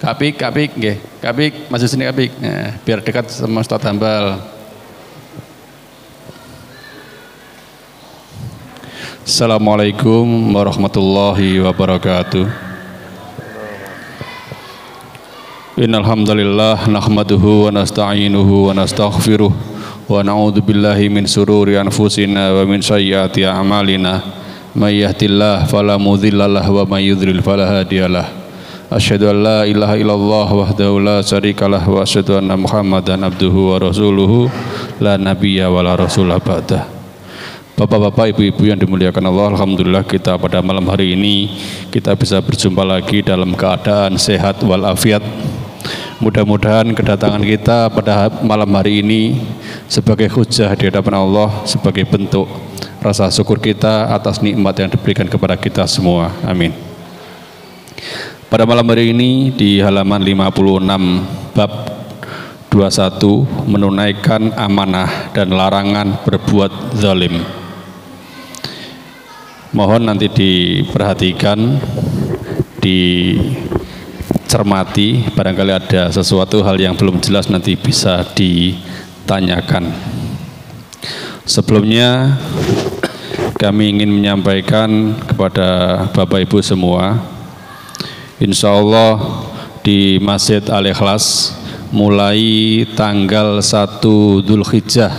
Kapik, nggih. Kapik, maju sini Kapik. Nah, biar dekat sama Ustaz Hambal. Assalamualaikum warahmatullahi wabarakatuh. Innal hamdalillah nahmaduhu wa nasta'inuhu wa nastaghfiruh wa na'udzu billahi min sururi anfusina wa min sayyiati a'malina. May yahdihillahu fala mudhillalah wa may yudhlil fala hadiyalah. Asyhadu an la ilaha illallah wahdahu la syarikalah wa asyhadu anna Muhammadan abduhu wa rasuluhu la nabiyya wa la rasulah ba'dah. Bapak-bapak, ibu-ibu yang dimuliakan Allah, alhamdulillah kita pada malam hari ini kita bisa berjumpa lagi dalam keadaan sehat walafiat. Mudah-mudahan kedatangan kita pada malam hari ini sebagai hujjah di hadapan Allah, sebagai bentuk rasa syukur kita atas nikmat yang diberikan kepada kita semua. Amin. Pada malam hari ini di halaman 56 bab 21 menunaikan amanah dan larangan berbuat zalim. Mohon nanti diperhatikan, dicermati, barangkali ada sesuatu hal yang belum jelas nanti bisa ditanyakan. Sebelumnya kami ingin menyampaikan kepada Bapak Ibu semua, insya Allah di Masjid Al-Ikhlas mulai tanggal 1 Dzulhijjah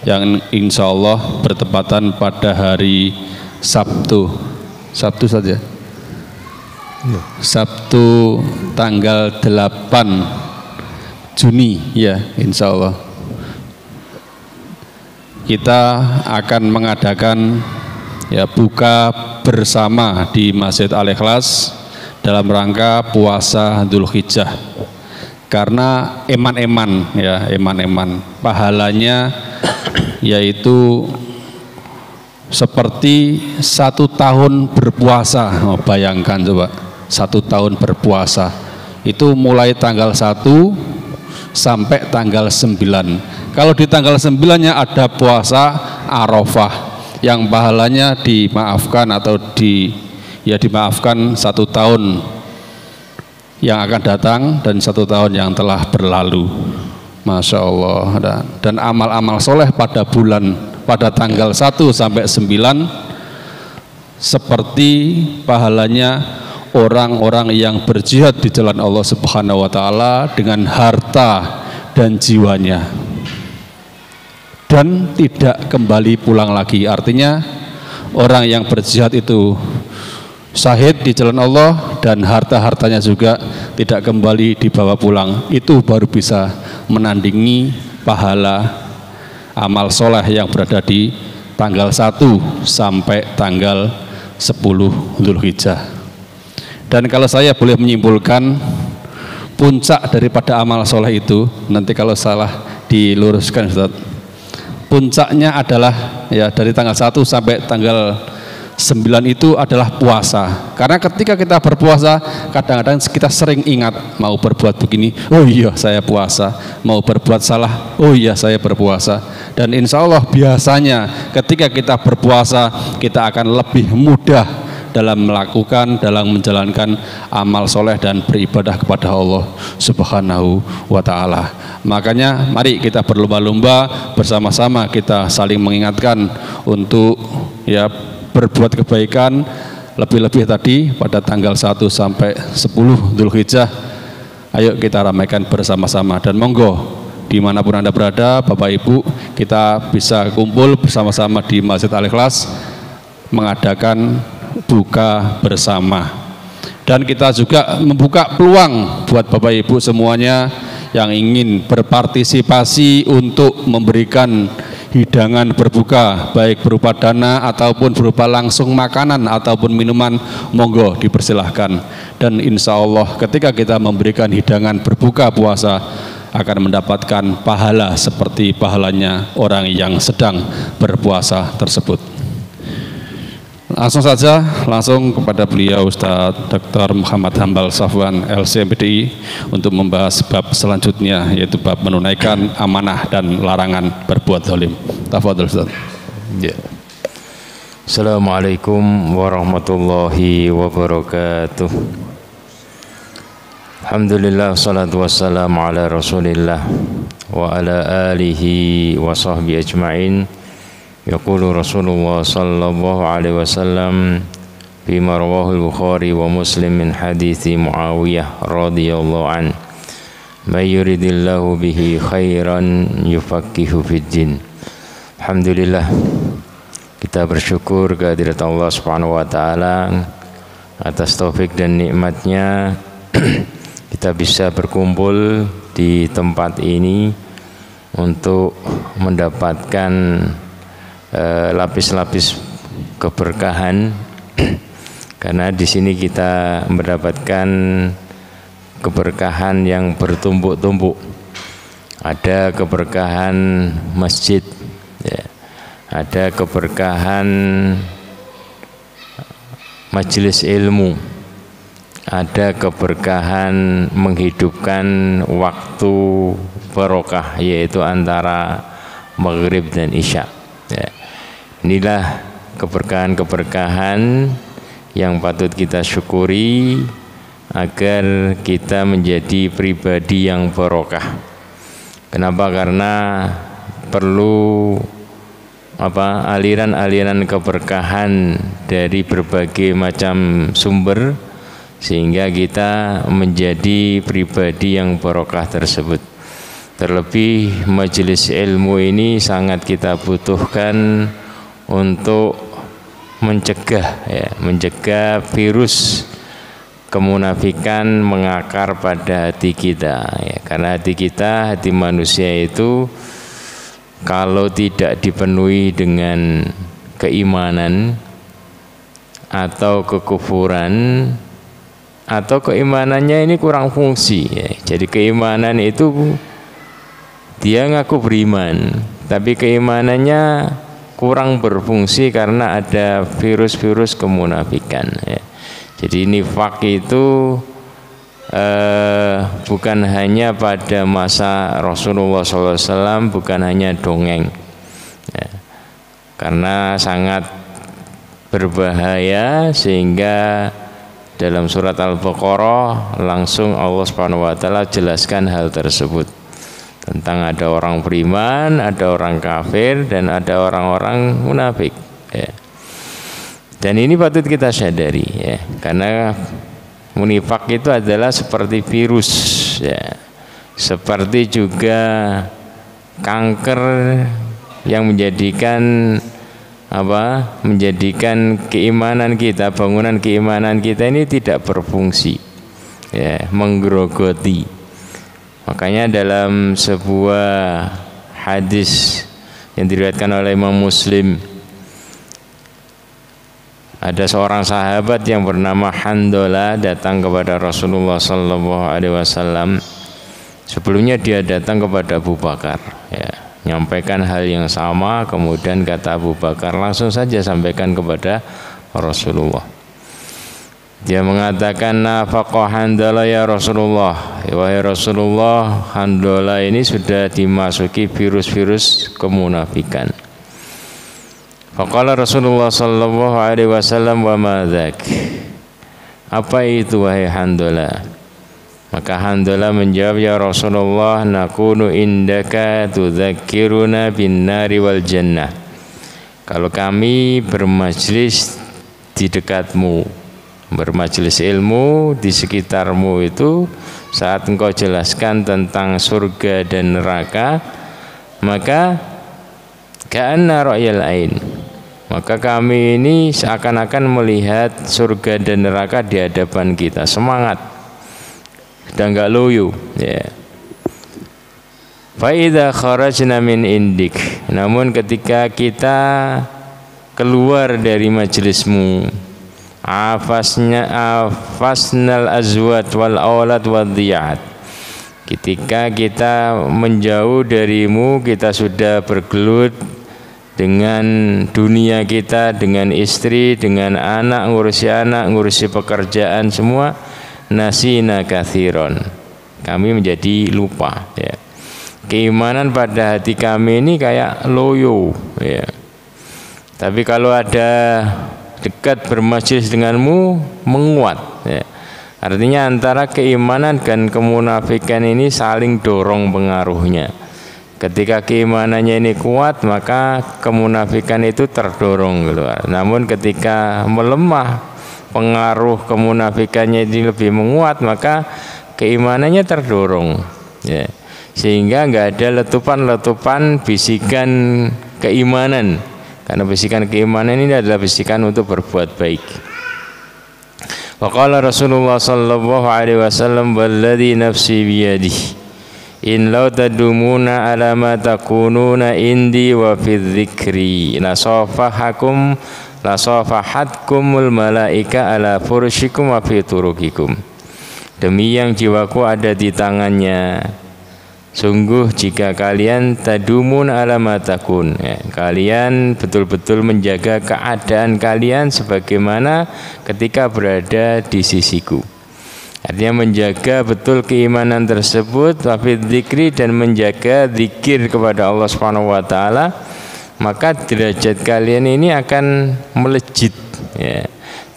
yang insya Allah bertepatan pada hari Sabtu saja, Sabtu tanggal 8 Juni ya, insya Allah kita akan mengadakan ya buka bersama di Masjid Al-Ikhlas dalam rangka puasa Dzulhijjah, karena eman-eman pahalanya yaitu seperti 1 tahun berpuasa. Bayangkan coba 1 tahun berpuasa itu mulai tanggal 1 sampai tanggal 9. Kalau di tanggal 9-nya ada puasa Arafah yang pahalanya dimaafkan atau dimaafkan 1 tahun yang akan datang dan 1 tahun yang telah berlalu. Masya Allah. Dan amal-amal soleh pada tanggal 1 sampai 9 seperti pahalanya orang-orang yang berjihad di jalan Allah Subhanahu wa taala dengan harta dan jiwanya dan tidak kembali pulang lagi. Artinya orang yang berjihad itu syahid di jalan Allah dan harta-hartanya juga tidak kembali dibawa pulang. Itu baru bisa menandingi pahala amal soleh yang berada di tanggal 1 sampai tanggal 10 Dzulhijjah. Dan kalau saya boleh menyimpulkan, puncak daripada amal soleh itu, nanti kalau salah diluruskan Ustaz, puncaknya adalah ya dari tanggal 1 sampai tanggal 9 itu adalah puasa. Karena ketika kita berpuasa, kadang-kadang kita sering ingat mau berbuat begini, oh iya saya puasa, mau berbuat salah, oh iya saya berpuasa. Dan insya Allah biasanya ketika kita berpuasa, kita akan lebih mudah dalam menjalankan amal soleh dan beribadah kepada Allah Subhanahu wa ta'ala. Makanya mari kita berlomba-lomba bersama-sama, kita saling mengingatkan untuk ya berbuat kebaikan, lebih-lebih tadi pada tanggal 1 sampai 10 Dzulhijjah. Ayo kita ramaikan bersama-sama, dan monggo dimanapun Anda berada Bapak Ibu, kita bisa kumpul bersama-sama di Masjid Al-Ikhlas mengadakan buka bersama. Dan kita juga membuka peluang buat Bapak Ibu semuanya yang ingin berpartisipasi untuk memberikan hidangan berbuka, baik berupa dana ataupun berupa langsung makanan ataupun minuman, monggo dipersilahkan. Dan insya Allah ketika kita memberikan hidangan berbuka puasa akan mendapatkan pahala seperti pahalanya orang yang sedang berpuasa tersebut. Langsung kepada beliau Ustaz Dr. Muhammad Hambal Safwan LCMPDI untuk membahas bab selanjutnya, yaitu bab menunaikan amanah dan larangan berbuat zalim. Tafadhol Ustaz. Ya. Assalamualaikum warahmatullahi wabarakatuh. Alhamdulillah, salatu wassalamu ala rasulillah wa ala alihi wa sahbihi ajma'in. Yaqulu Rasulullah sallallahu alaihi wasallam bima rawahul Bukhari wa Muslim min hadithi Muawiyah radhiyallahu an, may yuridillahu bihi khairan yufaqihu fid din. Alhamdulillah, kita bersyukur kehadirat Allah Subhanahu wa taala atas taufik dan nikmatnya kita bisa berkumpul di tempat ini untuk mendapatkan lapis-lapis keberkahan, karena di sini kita mendapatkan keberkahan yang bertumpuk-tumpuk. Ada keberkahan masjid, ya. Ada keberkahan majelis ilmu, ada keberkahan menghidupkan waktu barokah, yaitu antara maghrib dan isya, ya. Inilah keberkahan-keberkahan yang patut kita syukuri agar kita menjadi pribadi yang barokah. Kenapa? Karena perlu aliran-aliran keberkahan dari berbagai macam sumber, sehingga kita menjadi pribadi yang barokah tersebut. Terlebih majelis ilmu ini sangat kita butuhkan untuk mencegah virus kemunafikan mengakar pada hati kita, ya. Karena hati manusia itu kalau tidak dipenuhi dengan keimanan atau kekufuran, atau keimanannya ini kurang fungsi, ya. Jadi keimanan itu dia ngaku beriman, tapi keimanannya kurang berfungsi karena ada virus-virus kemunafikan, ya. Jadi nifak itu bukan hanya pada masa Rasulullah SAW, bukan hanya dongeng, ya. Karena sangat berbahaya, sehingga dalam surat Al-Baqarah langsung Allah Subhanahu wa taala jelaskan hal tersebut, tentang ada orang beriman, ada orang kafir, dan ada orang-orang munafik, ya. Dan ini patut kita sadari, ya, karena munifak itu adalah seperti virus, ya. Seperti juga kanker yang menjadikan keimanan kita, bangunan keimanan kita ini tidak berfungsi, ya, menggerogoti. Makanya dalam sebuah hadis yang diriwayatkan oleh Imam Muslim, ada seorang sahabat yang bernama Handola datang kepada Rasulullah sallallahu alaihi wasallam. Sebelumnya dia datang kepada Abu Bakar, ya, nyampaikan hal yang sama. Kemudian kata Abu Bakar, langsung saja sampaikan kepada Rasulullah. Dia mengatakan, nafaqah Handola ya Rasulullah, wahai Rasulullah, Handola ini sudah dimasuki virus-virus kemunafikan. Faqala Rasulullah sallallahu alaihi wasallam, wa ma dzak? Apa itu wahai Handola? Maka Handola menjawab, ya Rasulullah, nakunu indaka tudzakkiruna bin nari wal jannah. Kalau kami bermajlis di dekatmu, bermajlis ilmu di sekitarmu itu, saat engkau jelaskan tentang surga dan neraka, maka ka'anna ra'yal ain, maka kami ini seakan-akan melihat surga dan neraka di hadapan kita, semangat dan enggak loyo, ya. Fa idza kharajna min indik, namun ketika kita keluar dari majelismu, afasnal azwat wal aulad wad dhiyat, ketika kita menjauh darimu, kita sudah bergelut dengan dunia kita, dengan istri, dengan anak, ngurusi pekerjaan semua. Nasina kathiron, kami menjadi lupa, ya. Keimanan pada hati kami ini kayak loyo, ya. Tapi kalau ada dekat bermajlis denganmu, menguat, ya. Artinya antara keimanan dan kemunafikan ini saling dorong pengaruhnya. Ketika keimanannya ini kuat, maka kemunafikan itu terdorong keluar. Namun ketika melemah, pengaruh kemunafikannya ini lebih menguat, maka keimanannya terdorong. Ya. Sehingga nggak ada letupan-letupan bisikan keimanan. Karena bisikan keimanan ini adalah bisikan untuk berbuat baik. Wa qala Rasulullah sallallahu alaihi wasallam walladzi nafsi biyadihi in law tadumuna ala ma takununa indi wa fi dzikri la safahatkumul malaika ala furushikum wa fi turukikum. Demi yang jiwaku ada di tangannya, sungguh jika kalian tadumun ala ma takun, ya, kalian betul-betul menjaga keadaan kalian sebagaimana ketika berada di sisiku. Artinya menjaga betul keimanan tersebut, tapi dzikri, dan menjaga zikir kepada Allah Subhanahu wa taala, maka derajat kalian ini akan melejit, ya.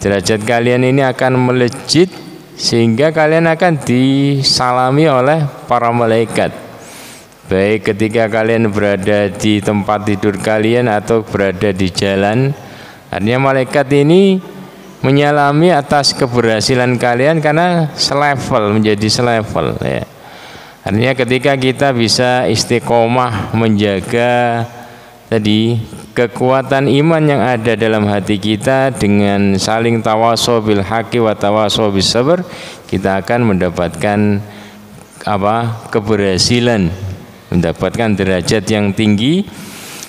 Derajat kalian ini akan melejit sehingga kalian akan disalami oleh para malaikat. Baik ketika kalian berada di tempat tidur kalian atau berada di jalan, artinya malaikat ini menyalami atas keberhasilan kalian karena selevel, menjadi selevel, ya. Artinya ketika kita bisa istiqomah menjaga tadi kekuatan iman yang ada dalam hati kita dengan saling tawaso bil haqi wa tawaso bis sabr, kita akan mendapatkan keberhasilan, mendapatkan derajat yang tinggi.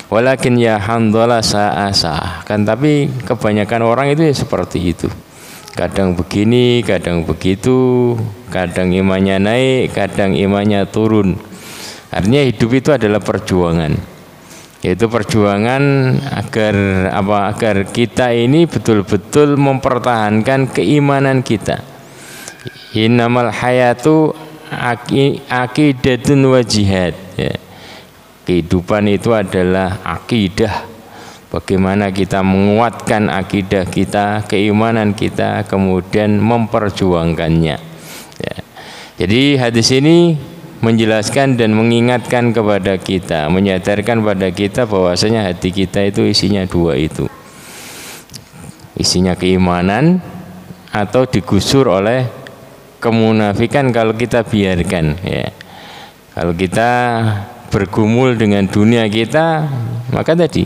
Walakin ya hamdalah sa'asa, kan, tapi kebanyakan orang itu ya seperti itu, kadang begini, kadang begitu, kadang imannya naik, kadang imannya turun. Artinya hidup itu adalah perjuangan, yaitu perjuangan agar kita ini betul-betul mempertahankan keimanan kita. Innamal hayatu aqidatun wa jihad, ya. Kehidupan itu adalah akidah, bagaimana kita menguatkan akidah kita, keimanan kita, kemudian memperjuangkannya, ya. Jadi hadis ini menjelaskan dan mengingatkan kepada kita, menyadarkan pada kita bahwasanya hati kita itu isinya dua itu, isinya keimanan atau digusur oleh kemunafikan kalau kita biarkan, ya. Kalau kita bergumul dengan dunia kita, maka tadi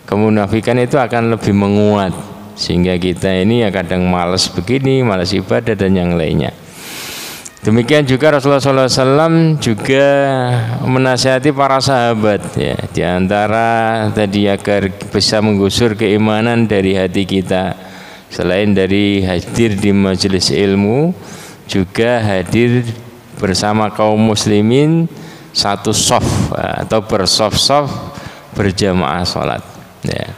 kemunafikan itu akan lebih menguat, sehingga kita ini ya kadang malas begini, malas ibadah dan yang lainnya. Demikian juga Rasulullah SAW juga menasihati para sahabat, ya, di antara tadi agar bisa menggusur keimanan dari hati kita, selain dari hadir di majelis ilmu, juga hadir bersama kaum muslimin satu sof atau bersof-sof berjamaah sholat, ya.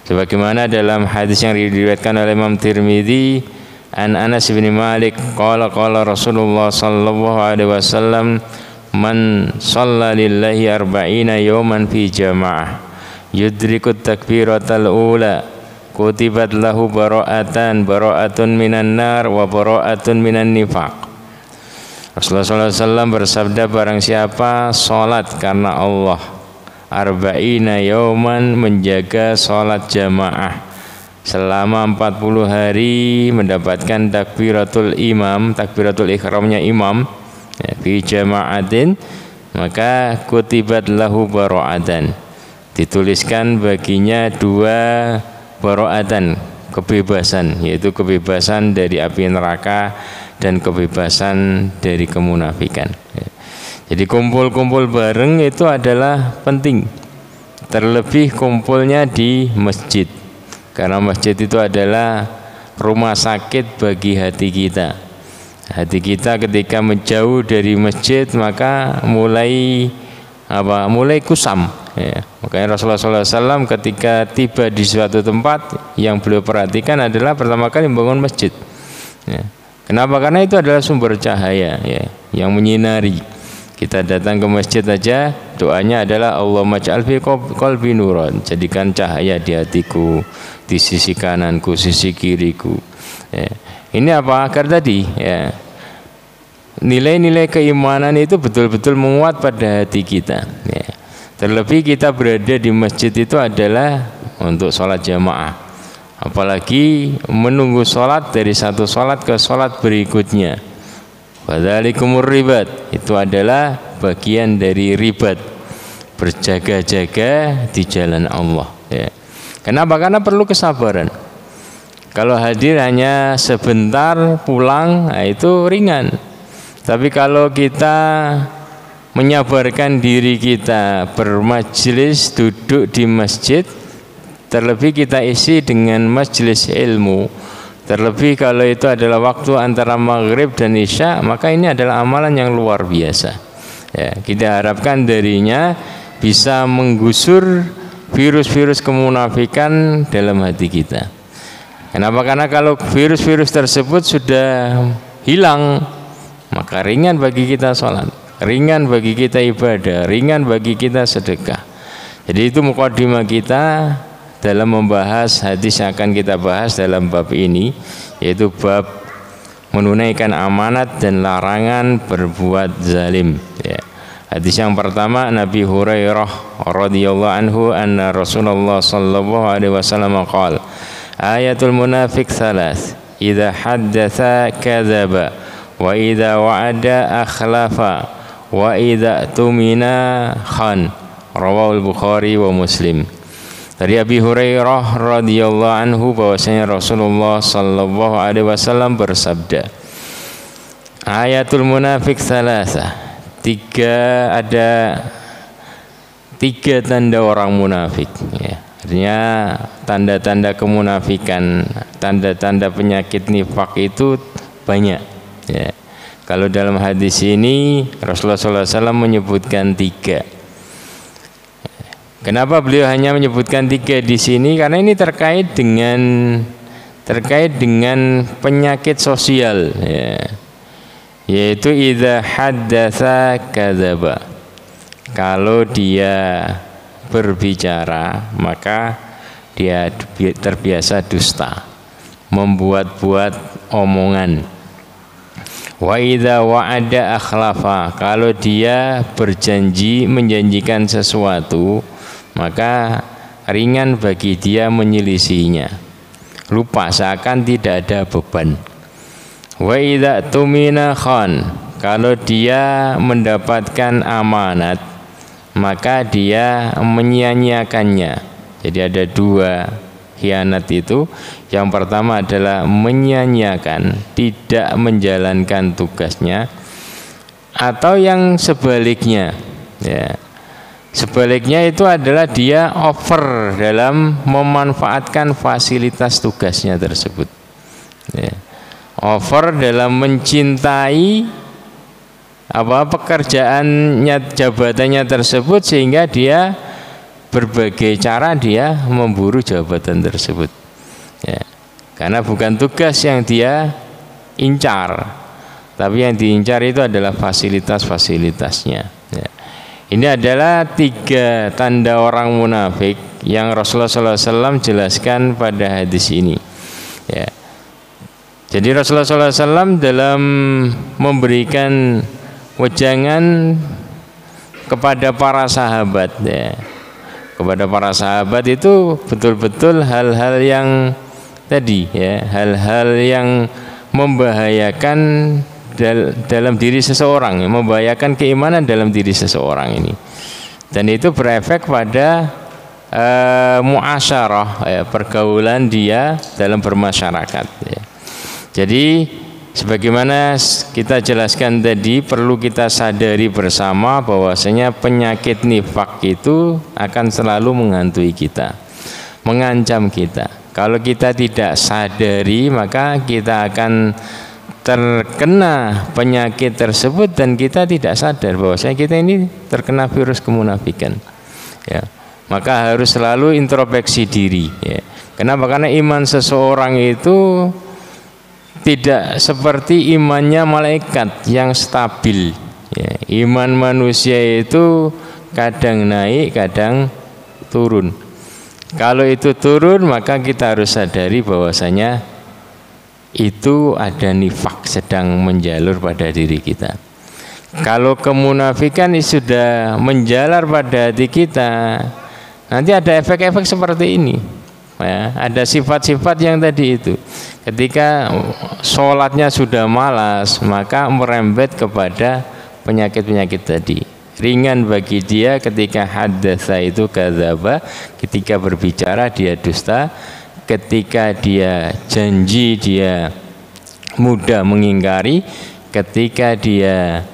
Sebagaimana dalam hadis yang diriwayatkan oleh Imam Tirmidzi an Anas bin Malik qala Rasulullah sallallahu alaihi wasallam man shalla lillahi arba'ina yawman fi jamaah yudrikut takbiratal ula kutibat lahu bara'atun minan nar wa bara'atun minan nifaq. Rasulullah SAW bersabda, barang siapa sholat karena Allah arba'ina yauman, menjaga sholat jamaah selama 40 hari, mendapatkan takbiratul ihramnya imam, ya, fi jama'atin, maka kutibat lahu bara'atan, dituliskan baginya 2 bara'atan, kebebasan, yaitu kebebasan dari api neraka dan kebebasan dari kemunafikan. Jadi kumpul-kumpul bareng itu adalah penting, terlebih kumpulnya di masjid, karena masjid itu adalah rumah sakit bagi hati kita. Hati kita ketika menjauh dari masjid maka mulai kusam, ya. Makanya Rasulullah SAW ketika tiba di suatu tempat yang beliau perhatikan adalah pertama kali membangun masjid, ya. Kenapa? Karena itu adalah sumber cahaya, ya, yang menyinari. Kita datang ke masjid aja, doanya adalah Allahumma ja'al fi qalbi nuran, jadikan cahaya di hatiku, di sisi kananku, sisi kiriku, ya. Ini apa? Agar tadi ya nilai-nilai keimanan itu betul-betul menguat pada hati kita ya. Terlebih kita berada di masjid itu adalah untuk sholat jamaah, apalagi menunggu sholat dari satu sholat ke sholat berikutnya. Wadzalikumur ribat, itu adalah bagian dari ribat, berjaga-jaga di jalan Allah ya. Kenapa? Karena perlu kesabaran. Kalau hadir hanya sebentar pulang, nah itu ringan. Tapi kalau kita menyabarkan diri kita bermajlis, duduk di masjid, terlebih kita isi dengan majelis ilmu, terlebih kalau itu adalah waktu antara maghrib dan isya, maka ini adalah amalan yang luar biasa ya. Kita harapkan darinya bisa menggusur virus-virus kemunafikan dalam hati kita. Kenapa? Karena kalau virus-virus tersebut sudah hilang, maka ringan bagi kita sholat, ringan bagi kita ibadah, ringan bagi kita sedekah. Jadi itu mukadimah kita dalam membahas hadis yang akan kita bahas dalam bab ini, yaitu bab menunaikan amanat dan larangan berbuat zalim ya. Hadis yang pertama, Nabi Hurairah radhiyallahu anhu anna Rasulullah sallallahu alaihi wasallam qala ayatul munafiq salas idza haddatsa kadzaba wa idza wa'ada akhlafa wa idza tumina khan. Rawahul Bukhari wa Muslim. Dari Abi Hurairah radhiyallahu anhu bahwasanya Rasulullah sallallahu alaihi wasallam bersabda, ayatul munafiq salasa, ada tiga tanda orang munafik ya. Artinya tanda-tanda kemunafikan, tanda-tanda penyakit nifak itu banyak ya. Kalau dalam hadis ini Rasulullah SAW menyebutkan tiga. Kenapa beliau hanya menyebutkan tiga di sini? Karena ini terkait dengan penyakit sosial ya. Yaitu idza haddatsa kadzaba, kalau dia berbicara maka dia terbiasa dusta, membuat-buat omongan. Wa idza wa'ada akhlafa, kalau dia berjanji menjanjikan sesuatu maka ringan bagi dia menyelisihinya, lupa seakan tidak ada beban. Wa idza tumina khan, kalau dia mendapatkan amanat maka dia menyia-nyiakannya. Jadi ada dua khianat itu. Yang pertama adalah menyia-nyiakan, tidak menjalankan tugasnya, atau yang sebaliknya ya. Sebaliknya itu adalah dia over dalam memanfaatkan fasilitas tugasnya tersebut ya. Over dalam mencintai pekerjaannya, jabatannya tersebut, sehingga dia berbagai cara dia memburu jabatan tersebut ya. Karena bukan tugas yang dia incar, tapi yang diincar itu adalah fasilitas-fasilitasnya ya. Ini adalah tiga tanda orang munafik yang Rasulullah SAW jelaskan pada hadis ini ya. Jadi Rasulullah SAW dalam memberikan wejangan kepada para sahabat ya, kepada para sahabat itu betul-betul hal-hal yang tadi ya, hal-hal yang membahayakan dalam diri seseorang, membahayakan keimanan dalam diri seseorang ini, dan itu berefek pada muasyarah ya, pergaulan dia dalam bermasyarakat ya. Jadi sebagaimana kita jelaskan tadi, perlu kita sadari bersama bahwasanya penyakit nifak itu akan selalu menghantui kita, mengancam kita. Kalau kita tidak sadari maka kita akan terkena penyakit tersebut dan kita tidak sadar bahwasanya kita ini terkena virus kemunafikan ya. Maka harus selalu introspeksi diri ya. Kenapa? Karena iman seseorang itu tidak seperti imannya malaikat yang stabil ya. Iman manusia itu kadang naik, kadang turun. Kalau itu turun maka kita harus sadari bahwasanya itu ada nifak sedang menjalur pada diri kita. Kalau kemunafikan sudah menjalar pada hati kita, nanti ada efek-efek seperti ini. Ya, ada sifat-sifat yang tadi itu. Ketika sholatnya sudah malas, maka merembet kepada penyakit-penyakit tadi. Ringan bagi dia ketika hadatsa itu kadzaba, ketika berbicara dia dusta, ketika dia janji dia mudah mengingkari, ketika dia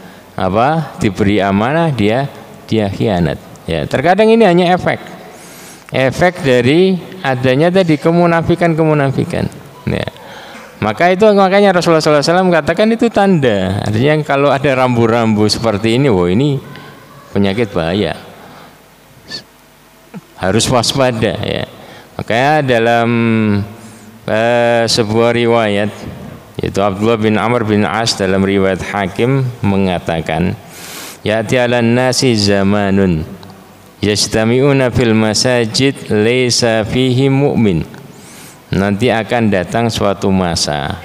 diberi amanah dia khianat. Ya, terkadang ini hanya efek dari adanya tadi kemunafikan. Ya. Makanya Rasulullah SAW katakan itu tanda. Artinya kalau ada rambu-rambu seperti ini, ini penyakit bahaya, harus waspada. Ya. Makanya dalam sebuah riwayat, yaitu Abdullah bin Amr bin As dalam riwayat Hakim mengatakan, ya'ti 'alan nasi zamanun yajtami'una fil masajid laisa fihi mu'min. Nanti akan datang suatu masa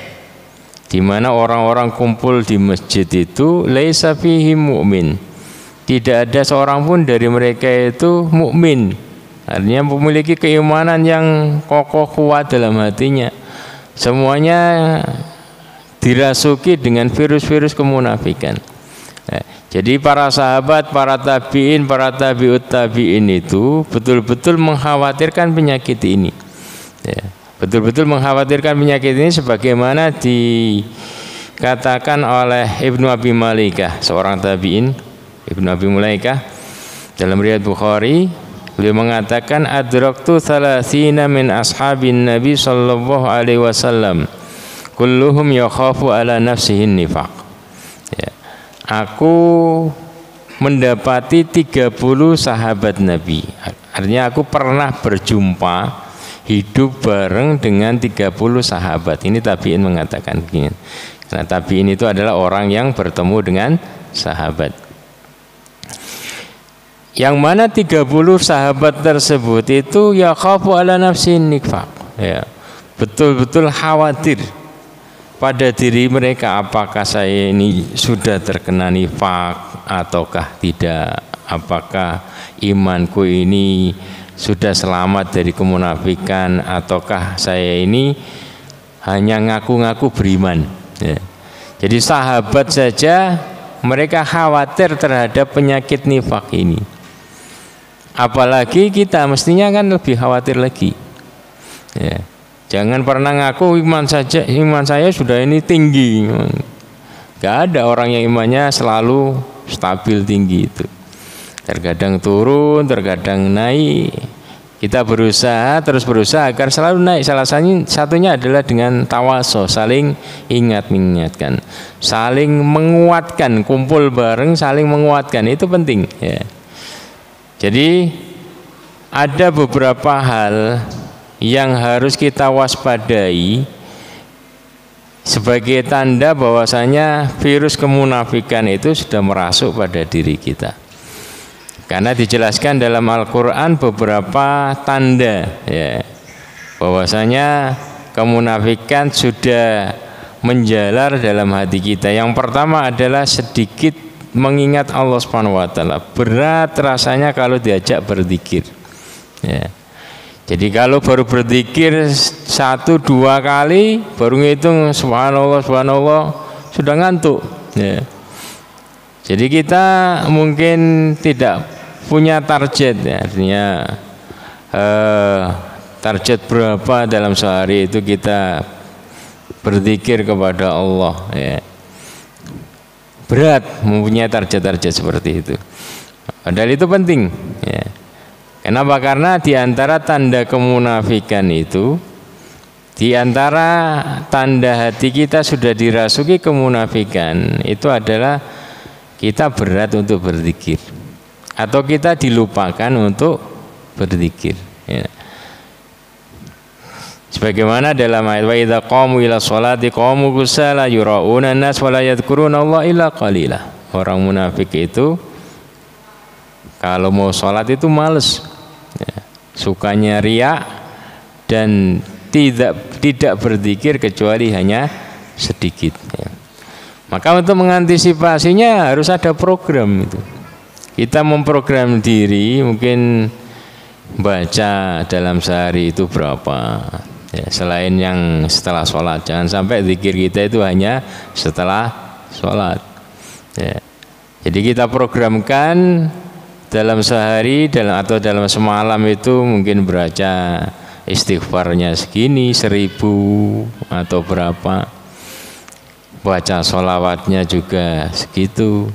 di mana orang-orang kumpul di masjid itu laisa fihi mu'min. Tidak ada seorang pun dari mereka itu mukmin. Artinya memiliki keimanan yang kokoh kuat dalam hatinya. Semuanya dirasuki dengan virus-virus kemunafikan. Jadi para sahabat, para tabi'in, para tabi'ut tabi'in itu betul-betul mengkhawatirkan penyakit ini. Ya, betul-betul mengkhawatirkan penyakit ini sebagaimana dikatakan oleh Ibnu Abi Mulaikah, seorang tabi'in, Ibnu Abi Mulaikah dalam riwayat Bukhari, beliau mengatakan adraktu 30 min ashabin Nabi sallallahu alaihi wasallam kulluhum yakhafu ala nafsihi nifaq. Ya. Aku mendapati 30 sahabat Nabi. Artinya aku pernah berjumpa, hidup bareng dengan 30 sahabat. Ini tabi'in mengatakan begini. Karena tabi'in itu adalah orang yang bertemu dengan sahabat. Yang mana 30 sahabat tersebut itu yakhafu ala nafsihi nifaq. Ya. Betul-betul khawatir pada diri mereka, apakah saya ini sudah terkena nifak ataukah tidak, apakah imanku ini sudah selamat dari kemunafikan ataukah saya ini hanya ngaku-ngaku beriman. Ya. Jadi sahabat saja mereka khawatir terhadap penyakit nifak ini, apalagi kita mestinya kan lebih khawatir lagi. Ya. Jangan pernah ngaku iman saya sudah ini tinggi. Gak ada orang yang imannya selalu stabil tinggi itu. Terkadang turun, terkadang naik. Kita terus berusaha agar selalu naik. Salah satunya adalah dengan tawaso, saling mengingatkan, saling menguatkan, kumpul bareng, saling menguatkan, itu penting. Ya. Jadi ada beberapa hal yang harus kita waspadai sebagai tanda bahwasanya virus kemunafikan itu sudah merasuk pada diri kita. Karena dijelaskan dalam Al-Quran beberapa tanda, ya, bahwasanya kemunafikan sudah menjalar dalam hati kita. Yang pertama adalah sedikit mengingat Allah Subhanahu wa taala. Berat rasanya kalau diajak berzikir. Ya. Jadi kalau baru berzikir 1-2 kali, baru ngitung subhanallah sudah ngantuk. Ya. Jadi kita mungkin tidak punya target, ya. Artinya target berapa dalam sehari itu kita berzikir kepada Allah. Ya. Berat mempunyai target-target seperti itu. Padahal itu penting. Ya. Kenapa? Karena di antara tanda kemunafikan itu, di antara tanda hati kita sudah dirasuki kemunafikan, itu adalah kita berat untuk berzikir, atau kita dilupakan untuk berzikir. Ya. Sebagaimana dalam ayat wa idza qamu ila sholati qamu kusala yurauna nas wa la yadhkuruna Allah illa qalila. Orang munafik itu kalau mau sholat itu males. Ya, sukanya riya dan tidak berzikir kecuali hanya sedikit ya. Maka untuk mengantisipasinya harus ada program itu. Kita memprogram diri, mungkin baca dalam sehari itu berapa ya, selain yang setelah sholat. Jangan sampai zikir kita itu hanya setelah sholat ya. Jadi kita programkan dalam sehari atau dalam semalam itu mungkin baca istighfarnya segini, 1000 atau berapa, baca sholawatnya juga segitu.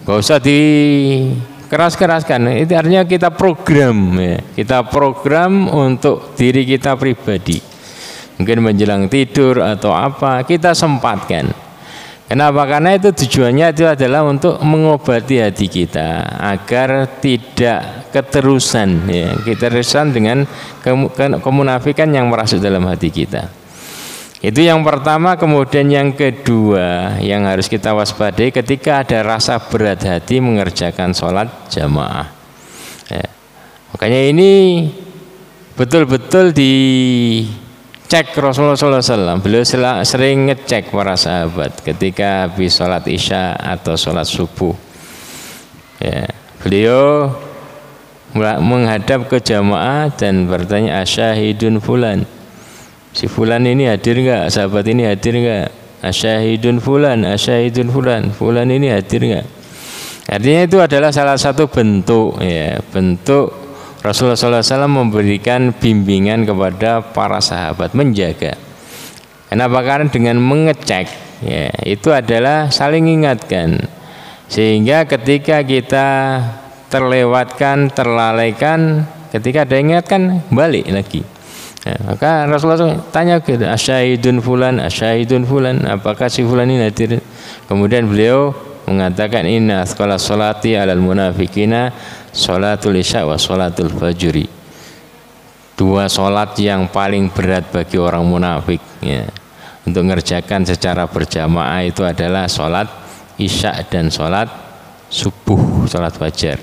Gak usah dikeras-keraskan. Itu artinya kita program ya. Kita program untuk diri kita pribadi. Mungkin menjelang tidur atau apa, kita sempatkan. Kenapa? Karena itu tujuannya itu adalah untuk mengobati hati kita agar tidak keterusan ya, keterusan dengan kemunafikan yang merasuk dalam hati kita. Itu yang pertama. Kemudian yang kedua yang harus kita waspadai ketika ada rasa berat hati mengerjakan sholat jamaah ya. Makanya ini betul-betul dicek Rasulullah SAW. Beliau sering ngecek para sahabat ketika habis sholat isya atau sholat subuh ya. Beliau menghadap ke jamaah dan bertanya, asyahidun fulan, si fulan ini hadir enggak? Sahabat ini hadir enggak? Asyahidun fulan, asyahidun fulan, fulan ini hadir enggak? Artinya itu adalah salah satu bentuk ya, bentuk Rasulullah SAW memberikan bimbingan kepada para sahabat menjaga. Kenapa? Karena dengan mengecek ya, itu adalah saling ingatkan, sehingga ketika kita terlewatkan, terlalaikan, ketika ada ingatkan balik lagi. Ya, maka Rasulullah tanya gitu, asyahidun fulan, asyahidun fulan, apakah si fulan ini hadir? Kemudian beliau mengatakan, inna athqala sholati alal munafikina sholatul isya wa sholatul fajri. Dua sholat yang paling berat bagi orang munafik ya, untuk mengerjakan secara berjamaah itu adalah sholat isya dan sholat subuh, sholat fajar.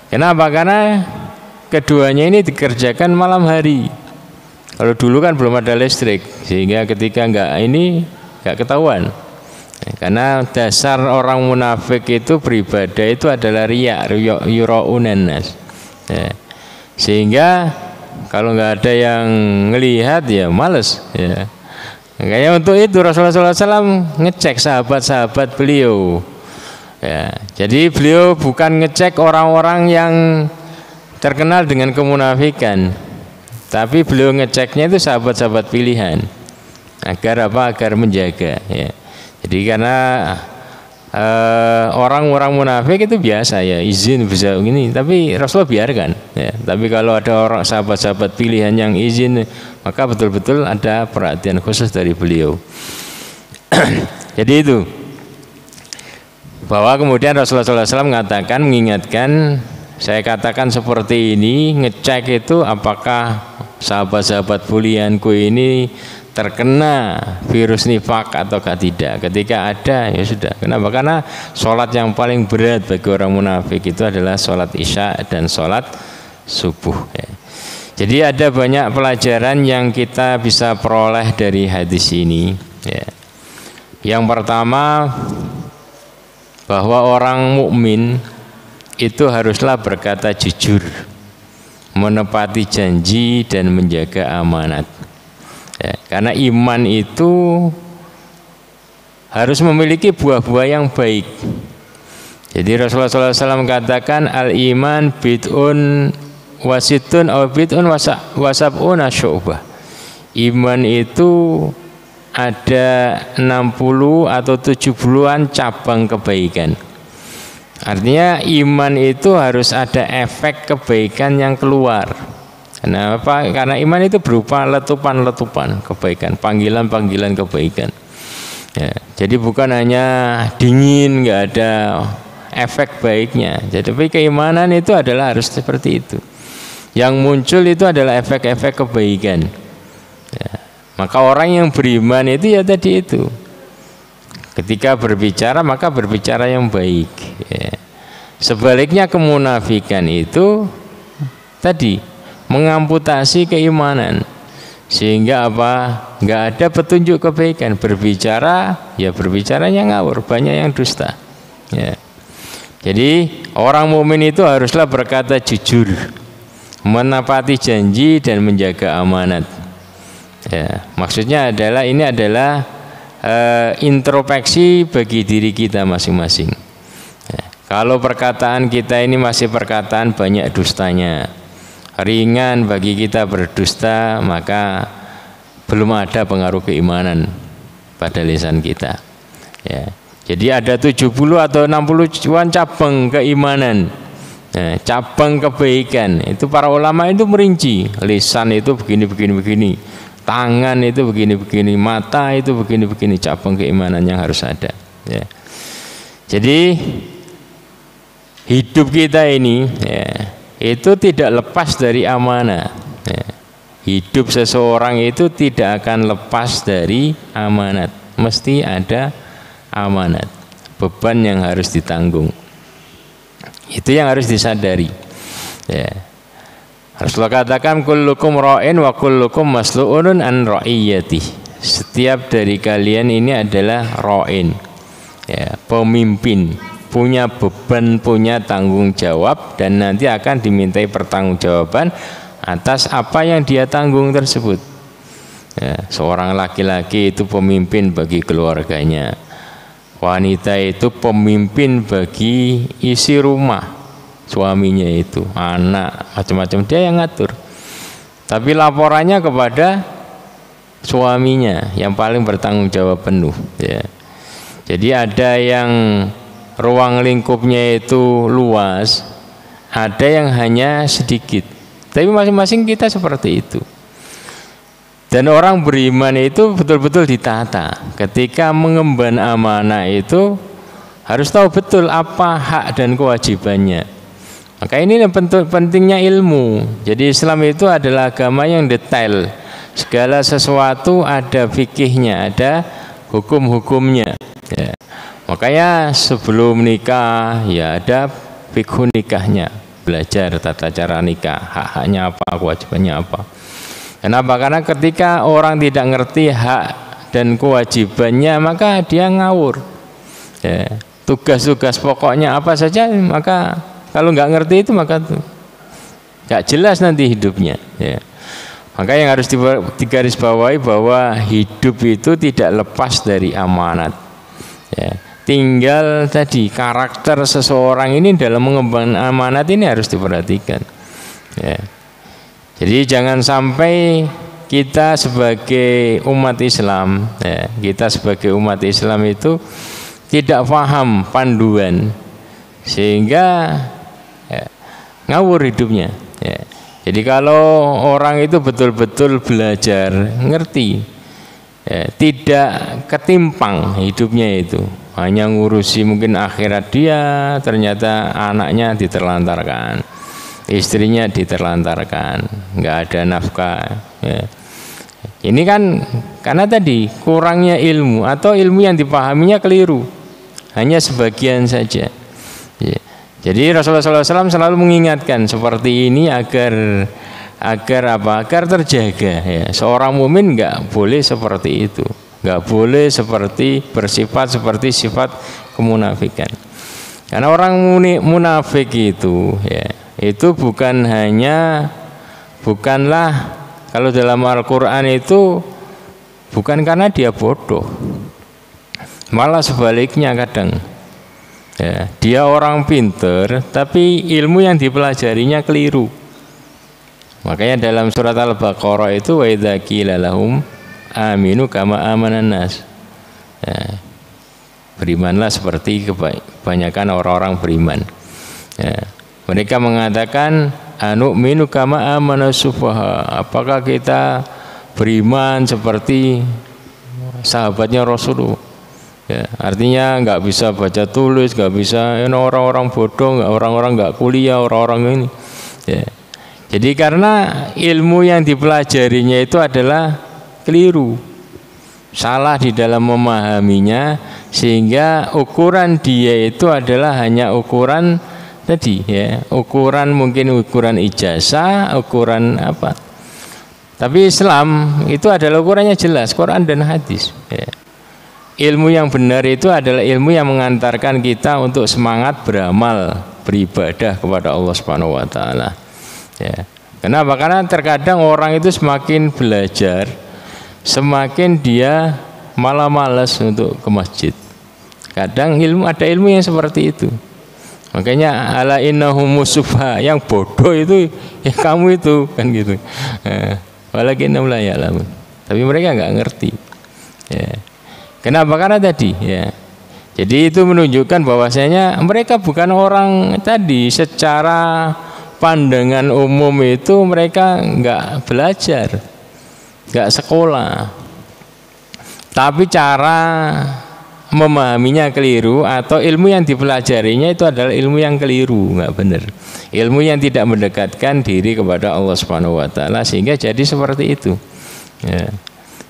Kenapa? Karena keduanya ini dikerjakan malam hari. Kalau dulu kan belum ada listrik, sehingga ketika nggak ketahuan. Karena dasar orang munafik itu beribadah itu adalah riya, yura'unan nas. Ya. Sehingga kalau nggak ada yang ngelihat ya males. Ya. Makanya untuk itu Rasulullah SAW ngecek sahabat-sahabat beliau. Ya. Jadi beliau bukan ngecek orang-orang yang terkenal dengan kemunafikan, tapi beliau ngeceknya itu sahabat-sahabat pilihan. Agar apa? Agar menjaga ya. Jadi karena orang-orang munafik itu biasa ya, izin bisa begini, tapi Rasulullah biarkan ya. Tapi kalau ada orang sahabat-sahabat pilihan yang izin, maka betul-betul ada perhatian khusus dari beliau. Jadi itu, bahwa kemudian Rasulullah SAW mengatakan, mengingatkan, saya katakan seperti ini, ngecek itu apakah sahabat-sahabat pilihanku ini terkena virus nifak ataukah tidak. Ketika ada ya sudah. Kenapa? Karena sholat yang paling berat bagi orang munafik itu adalah sholat isya dan sholat subuh ya. Jadi ada banyak pelajaran yang kita bisa peroleh dari hadis ini ya. Yang pertama, bahwa orang mukmin itu haruslah berkata jujur, menepati janji dan menjaga amanat. Ya, karena iman itu harus memiliki buah-buah yang baik. Jadi Rasulullah SAW katakan, al iman bid'un wasitun aw bid'un wasab'un asy'ubah. Iman itu ada 60 atau 70-an cabang kebaikan. Artinya iman itu harus ada efek kebaikan yang keluar. Kenapa? Karena iman itu berupa letupan-letupan kebaikan, panggilan-panggilan kebaikan. Ya, jadi bukan hanya dingin, nggak ada efek baiknya. Jadi keimanan itu adalah harus seperti itu. Yang muncul itu adalah efek-efek kebaikan. Ya, maka orang yang beriman itu ya tadi itu. Ketika berbicara maka berbicara yang baik. Ya. Sebaliknya kemunafikan itu tadi mengamputasi keimanan, Sehingga apa? Nggak ada petunjuk kebaikan. Berbicara, ya berbicaranya ngawur, banyak yang dusta. Ya. Jadi orang mukmin itu haruslah berkata jujur, menepati janji dan menjaga amanat. Ya, maksudnya adalah ini adalah introspeksi bagi diri kita masing-masing. Ya, kalau perkataan kita ini masih perkataan banyak dustanya, ringan bagi kita berdusta, maka belum ada pengaruh keimanan pada lisan kita. Ya. Jadi ada 70 atau 60 cabang keimanan, cabang kebaikan. Itu para ulama itu merinci. Lisan itu begini, tangan itu begini, mata itu begini, cabang keimanan yang harus ada. Ya. Jadi hidup kita ini itu tidak lepas dari amanah. Ya. Hidup seseorang itu tidak akan lepas dari amanat. Mesti ada amanat, beban yang harus ditanggung. Itu yang harus disadari. Ya. Rasulullah katakan kullukum ra'in wa kullukum maslu'unun an ra'iyati. Setiap dari kalian ini adalah ra'in, ya, pemimpin, punya beban, punya tanggung jawab, dan nanti akan dimintai pertanggungjawaban atas apa yang dia tanggung tersebut. Ya, seorang laki-laki itu pemimpin bagi keluarganya. Wanita itu pemimpin bagi isi rumah, suaminya itu, anak, macam-macam, dia yang ngatur. Tapi laporannya kepada suaminya yang paling bertanggung jawab penuh. Ya. Jadi ada yang ruang lingkupnya itu luas, ada yang hanya sedikit. Tapi masing-masing kita seperti itu. Dan orang beriman itu betul-betul ditata. Ketika mengemban amanah itu harus tahu betul apa hak dan kewajibannya. Maka ini pentingnya ilmu. Jadi Islam itu adalah agama yang detail. Segala sesuatu ada fikihnya, ada hukum-hukumnya. Ya. Makanya sebelum nikah ya ada fikih nikahnya. Belajar tata cara nikah, hak-haknya apa, kewajibannya apa. Kenapa? Karena ketika orang tidak ngerti hak dan kewajibannya, maka dia ngawur. Ya, tugas-tugas pokoknya apa saja, maka kalau nggak ngerti itu maka nggak jelas nanti hidupnya. Ya. Maka yang harus digarisbawahi bahwa hidup itu tidak lepas dari amanat. Ya. Tinggal tadi karakter seseorang ini dalam mengemban amanat ini harus diperhatikan. Ya. Jadi jangan sampai kita sebagai umat Islam, ya, kita sebagai umat Islam itu tidak paham panduan sehingga ya, ngawur hidupnya. Ya. Jadi kalau orang itu betul-betul belajar, ngerti, ya, tidak ketimpang hidupnya itu, hanya ngurusi mungkin akhirat dia, ternyata anaknya diterlantarkan, istrinya diterlantarkan, nggak ada nafkah. Ya. Ini kan karena tadi kurangnya ilmu atau ilmu yang dipahaminya keliru, hanya sebagian saja. Ya. Jadi Rasulullah SAW selalu mengingatkan seperti ini agar apa? Agar terjaga. Ya. Seorang mukmin nggak boleh seperti itu, nggak boleh bersifat seperti sifat kemunafikan. Karena orang munafik itu, ya, itu bukanlah kalau dalam Al-Quran itu bukan karena dia bodoh, malah sebaliknya kadang. Ya, dia orang pinter, tapi ilmu yang dipelajarinya keliru. Makanya dalam surat Al-Baqarah itu wa idza qila lahum aminu kama amanan nas. Ya, berimanlah seperti kebanyakan orang-orang beriman. Ya, mereka mengatakan anu'minu kama amana sufaha. Apakah kita beriman seperti sahabatnya Rasulullah? Ya, artinya nggak bisa baca tulis, nggak bisa, orang-orang bodoh, orang-orang nggak kuliah, orang-orang ini. Ya. Jadi karena ilmu yang dipelajarinya itu adalah keliru, salah di dalam memahaminya, sehingga ukuran dia itu adalah hanya ukuran tadi, ya, ukuran mungkin ukuran ijazah, ukuran apa, Tapi Islam itu adalah ukurannya jelas, Quran dan hadis. Ya. Ilmu yang benar itu adalah ilmu yang mengantarkan kita untuk semangat beramal, beribadah kepada Allah Subhanahu wa taala. Ya. Kenapa? Karena terkadang orang itu semakin belajar, semakin dia malah malas untuk ke masjid. Kadang ada ilmu yang seperti itu. Makanya ala innahum musufha, yang bodoh itu ya kamu itu, kan gitu. Walakinnahum la ya'lamun. Tapi mereka nggak ngerti. Ya. Kenapa? Karena tadi ya. Jadi itu menunjukkan bahwasanya mereka bukan orang tadi, secara pandangan umum itu mereka nggak belajar, nggak sekolah. Tapi cara memahaminya keliru, atau ilmu yang dipelajarinya itu adalah ilmu yang keliru, nggak benar. Ilmu yang tidak mendekatkan diri kepada Allah Subhanahu wa taala, sehingga jadi seperti itu. Ya.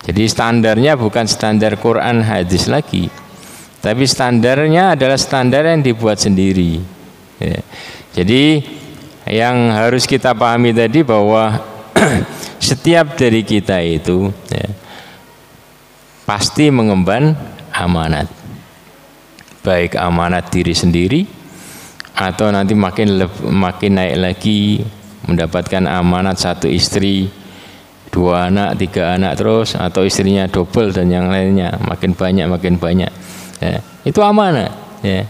Jadi standarnya bukan standar Quran hadis lagi, tapi standarnya adalah standar yang dibuat sendiri. Ya. Jadi yang harus kita pahami tadi bahwa setiap dari kita itu ya, pasti mengemban amanat, baik amanat diri sendiri atau nanti makin naik lagi mendapatkan amanat 1 istri, 2 anak, 3 anak terus, atau istrinya double dan yang lainnya makin banyak ya, itu amanat ya.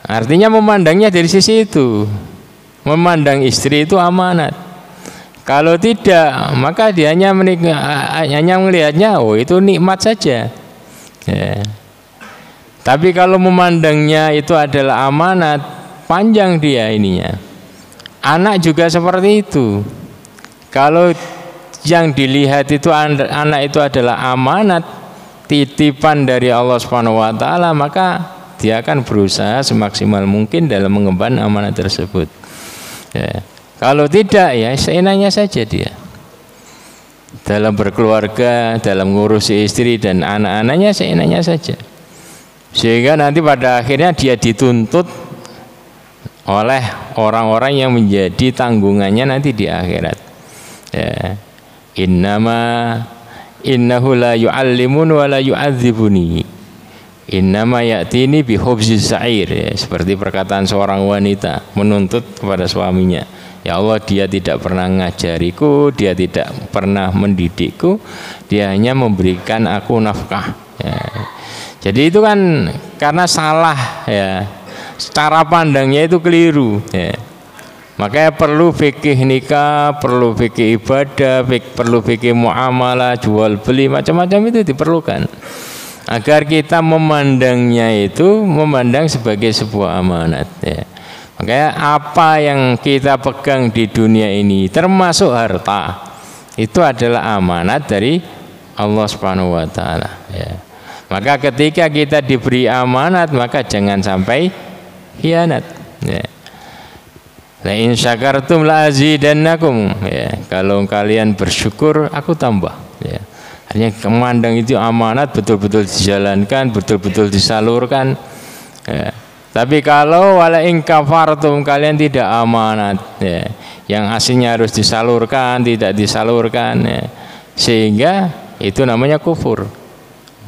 Artinya memandangnya dari sisi itu, memandang istri itu amanat. Kalau tidak, maka dia hanya melihatnya oh itu nikmat saja ya. Tapi kalau memandangnya itu adalah amanat, panjang dia ininya. Anak juga seperti itu. Kalau yang dilihat itu anak itu adalah amanat, titipan dari Allah Subhanahu wa taala, maka dia akan berusaha semaksimal mungkin dalam mengemban amanat tersebut. Ya. Kalau tidak ya seenaknya saja dia dalam berkeluarga, dalam ngurusi istri dan anak-anaknya seenaknya saja, sehingga nanti pada akhirnya dia dituntut oleh orang-orang yang menjadi tanggungannya nanti di akhirat. Ya. Innahu la yu'allimun wa la yu'adzibuni. Innama ya'tini bi khubzis sa'ir, ya, seperti perkataan seorang wanita menuntut kepada suaminya. Ya Allah, dia tidak pernah ngajariku, dia tidak pernah mendidikku, dia hanya memberikan aku nafkah. Ya. Jadi itu kan karena salah ya, cara pandangnya itu keliru. Ya. Makanya perlu fikih nikah, perlu fikih ibadah, perlu fikih muamalah, jual beli, macam-macam itu diperlukan. Agar kita memandangnya itu memandang sebagai sebuah amanat. Ya. Makanya apa yang kita pegang di dunia ini, termasuk harta, itu adalah amanat dari Allah Subhanahu wa taala. Ya. Maka ketika kita diberi amanat, maka jangan sampai khianat. Ya. La in syakartum la azidannakum. Ya, kalau kalian bersyukur aku tambah. Ya. Artinya memandang itu amanat betul-betul dijalankan, betul-betul disalurkan. Ya. Tapi kalau wala in kafartum, kalian tidak amanat. Ya. Yang aslinya harus disalurkan, tidak disalurkan. Ya. Sehingga itu namanya kufur.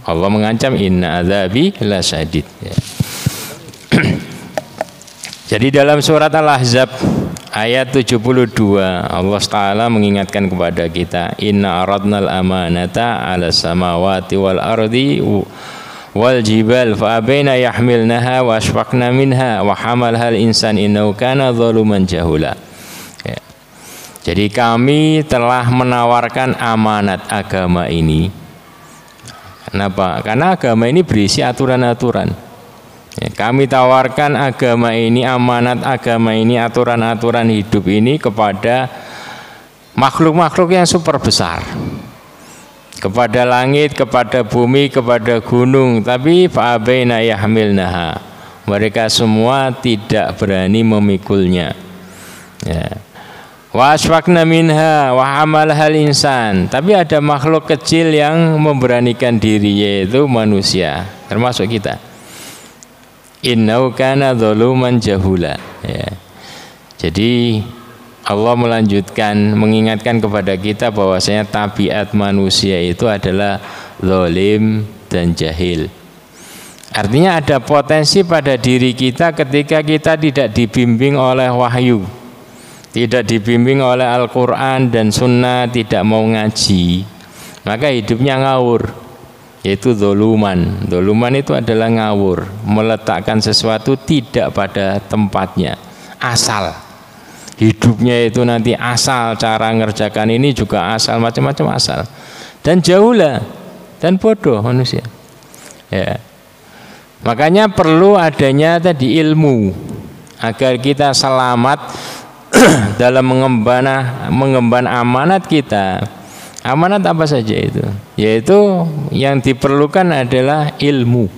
Allah mengancam inna adzabi lasyadid. Ya. Jadi dalam surat Al-Ahzab ayat 72 Allah Ta'ala mengingatkan kepada kita, inna aradnal amanata ala samawati wal ardi wal jibal fa abaina yahmilnaha wa ashfaqna minha wa hamalha al-insan innahu kana zaluman jahula. Ya. Jadi kami telah menawarkan amanat agama ini. Kenapa? Karena agama ini berisi aturan-aturan. Ya, kami tawarkan agama ini, amanat agama ini, aturan-aturan hidup ini kepada makhluk-makhluk yang super besar, kepada langit, kepada bumi, kepada gunung. Tapi fa'abaina yahmilnaha, mereka semua tidak berani memikulnya. Ya. Wa asfaqna minha wa hamalhal insan, tapi ada makhluk kecil yang memberanikan diri, yaitu manusia, termasuk kita. Innahu kana zaluman jahula. Ya. Jadi Allah melanjutkan mengingatkan kepada kita bahwasanya tabiat manusia itu adalah zalim dan jahil. Artinya ada potensi pada diri kita ketika kita tidak dibimbing oleh wahyu, tidak dibimbing oleh Al-Quran dan Sunnah, tidak mau ngaji, maka hidupnya ngawur, yaitu zoluman. Zoluman itu adalah ngawur, meletakkan sesuatu tidak pada tempatnya, asal. Hidupnya itu nanti asal, cara ngerjakan ini juga asal, macam-macam asal. Dan jauhlah dan bodoh manusia. Ya. Makanya perlu adanya tadi ilmu agar kita selamat dalam mengemban amanat kita. Amanat apa saja itu? Yaitu yang diperlukan adalah ilmu.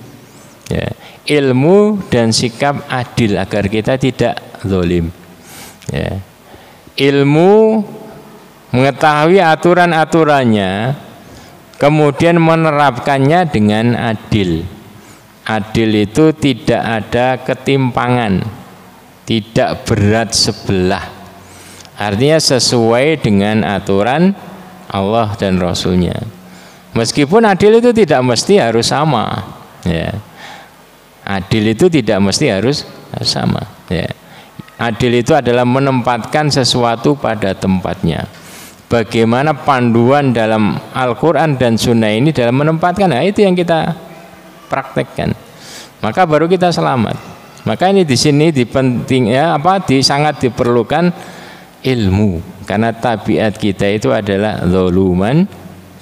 Ya. Ilmu dan sikap adil agar kita tidak zalim. Ya. Ilmu, mengetahui aturan-aturannya, kemudian menerapkannya dengan adil. Adil itu tidak ada ketimpangan, tidak berat sebelah. Artinya sesuai dengan aturan Allah dan Rasulnya. Meskipun adil itu tidak mesti harus sama. Ya. Adil itu tidak mesti harus sama. Ya. Adil itu adalah menempatkan sesuatu pada tempatnya. Bagaimana panduan dalam Al-Quran dan Sunnah ini dalam menempatkan, nah itu yang kita praktekkan. Maka baru kita selamat. Maka ini di sini sangat diperlukan ilmu, karena tabiat kita itu adalah zoluman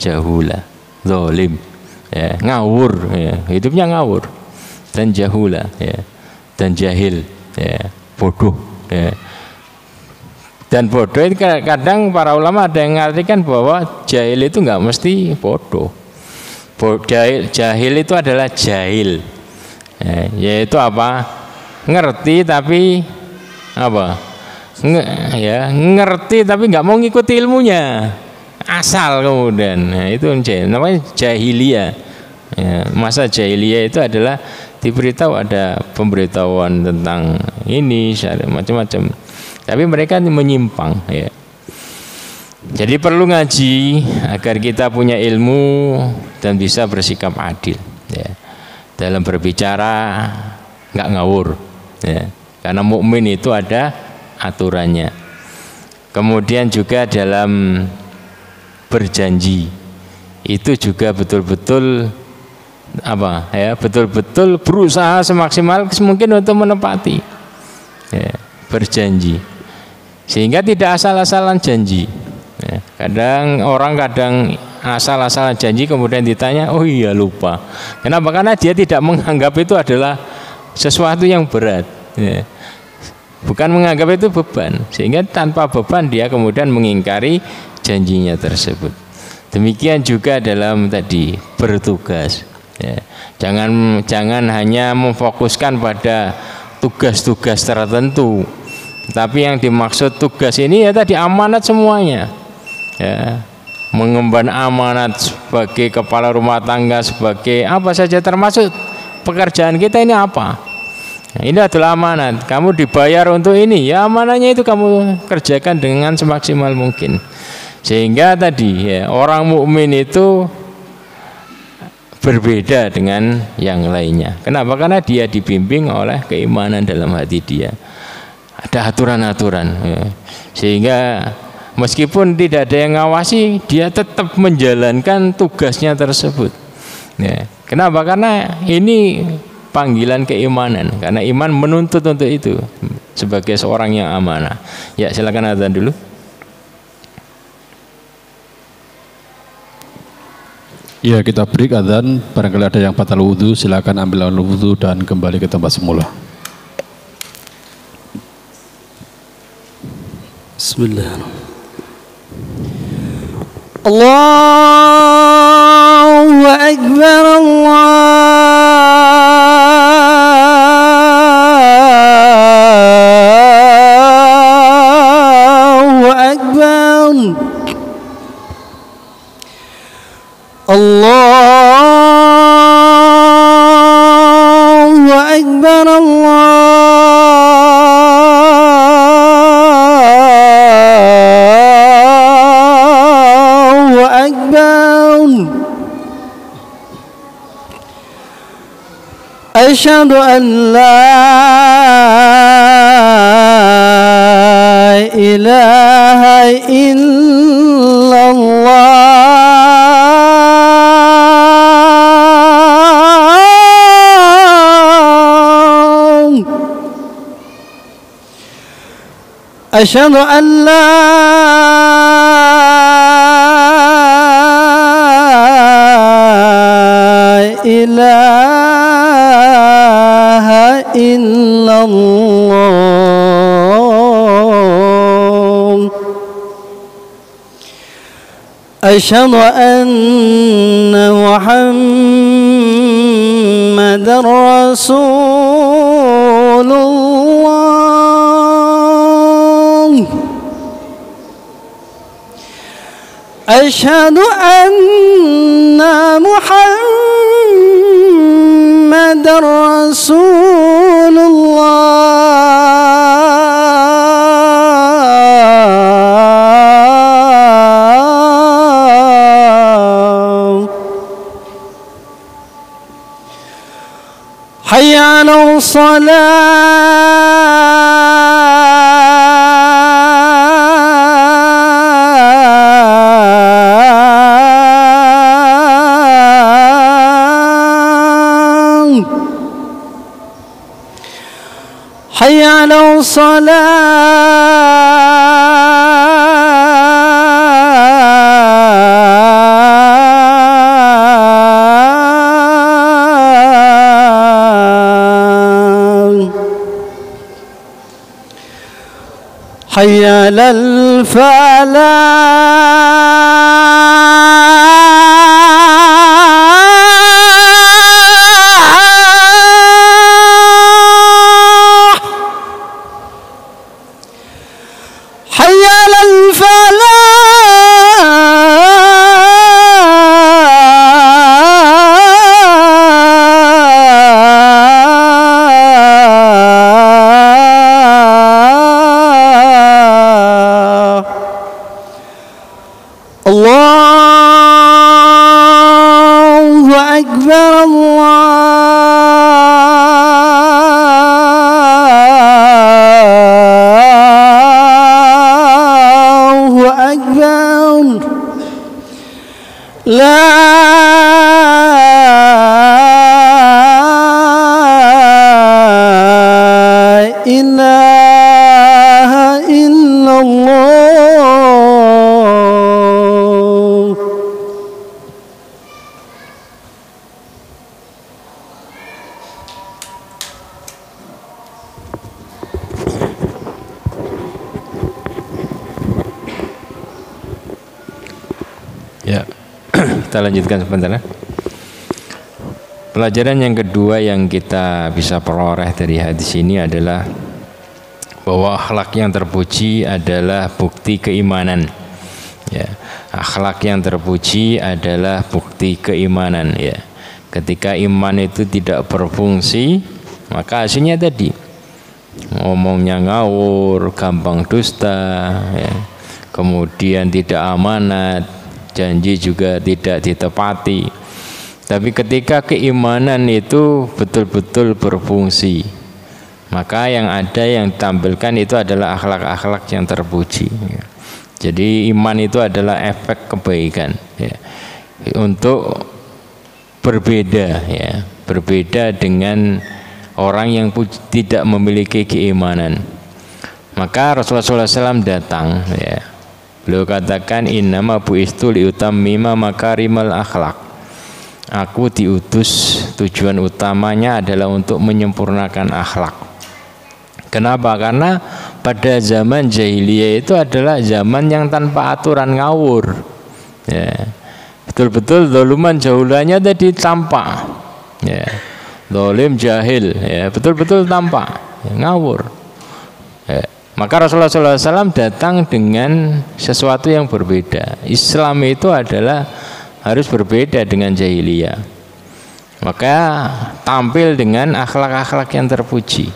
jahula, zolim, ya, ngawur, ya, hidupnya ngawur, dan jahula, ya, dan jahil, ya, bodoh, ya. Dan bodoh itu kadang para ulama ada yang mengartikan bahwa jahil itu nggak mesti bodoh. Jahil itu adalah jahil, ya, yaitu apa? Ngerti tapi apa? Ngerti tapi nggak mau ngikuti ilmunya, asal kemudian. Nah, itu namanya jahiliyah. Ya, masa jahiliyah itu adalah diberitahu, ada pemberitahuan tentang ini macam-macam, tapi mereka menyimpang, ya. Jadi perlu ngaji agar kita punya ilmu dan bisa bersikap adil, ya. Dalam berbicara nggak ngawur, ya. Karena mukmin itu ada aturannya. Kemudian juga dalam berjanji itu juga betul-betul betul-betul berusaha semaksimal mungkin untuk menepati, ya, berjanji, sehingga tidak asal-asalan janji, ya. Kadang asal-asalan janji kemudian ditanya, oh iya lupa. Kenapa? Karena dia tidak menganggap itu adalah sesuatu yang berat, ya. Bukan menganggap itu beban, sehingga tanpa beban dia kemudian mengingkari janjinya tersebut. Demikian juga dalam tadi bertugas, ya. Jangan hanya memfokuskan pada tugas-tugas tertentu, tapi yang dimaksud tugas ini ya tadi amanat semuanya, ya. Mengemban amanat sebagai kepala rumah tangga, sebagai apa saja, termasuk pekerjaan kita ini apa. Nah, ini adalah amanat. Kamu dibayar untuk ini, ya amanahnya itu kamu kerjakan dengan semaksimal mungkin. Sehingga tadi, ya, orang mukmin itu berbeda dengan yang lainnya. Kenapa? Karena dia dibimbing oleh keimanan dalam hati dia. Ada aturan-aturan, ya. Sehingga meskipun tidak ada yang ngawasi, dia tetap menjalankan tugasnya tersebut, ya. Kenapa? Karena ini panggilan keimanan, karena iman menuntut untuk itu sebagai seorang yang amanah. Ya, silakan azan dulu. Ya, kita break azan. Barangkali ada yang batal wudhu, silakan ambil wudhu dan kembali ke tempat semula. Bismillahirrahmanirrahim. Allahu Akbar, Allahu Akbar, Allahu Akbar, Allahu أشهد أن لا إله إلا الله أشهد أن لا إله إلا الله أشهد أن محمدا رسول الله أشهد أن محمدا رسول الله حي على الصلاة حي على الصلاة حي على الفلاح حي على الفلاح الله أكبر الله أكبر لا إله إلا الله Ya, kita lanjutkan sebentar ya. Pelajaran yang kedua yang kita bisa peroleh dari hadis ini adalah bahwa akhlak yang terpuji adalah bukti keimanan. Ya, akhlak yang terpuji adalah bukti keimanan. Ya, ketika iman itu tidak berfungsi, maka hasilnya tadi ngomongnya ngawur, gampang dusta, ya, kemudian tidak amanat, janji juga tidak ditepati. Tapi ketika keimanan itu betul-betul berfungsi, maka yang ada yang ditampilkan itu adalah akhlak-akhlak yang terpuji. Jadi iman itu adalah efek kebaikan, ya, untuk berbeda, ya, berbeda dengan orang yang tidak memiliki keimanan. Maka Rasulullah SAW datang, ya, beliau katakan innama bu'istu liutammima makarimal akhlak. Aku diutus, tujuan utamanya adalah untuk menyempurnakan akhlak. Kenapa? Karena pada zaman jahiliyah itu adalah zaman yang tanpa aturan, ngawur. Ya, betul-betul zaluman jahulannya tadi tampak. Ya, zalim jahil, ya, betul-betul tampak, ya, ngawur. Ya. Maka Rasulullah SAW datang dengan sesuatu yang berbeda. Islam itu adalah harus berbeda dengan jahiliyah. Maka tampil dengan akhlak-akhlak yang terpuji.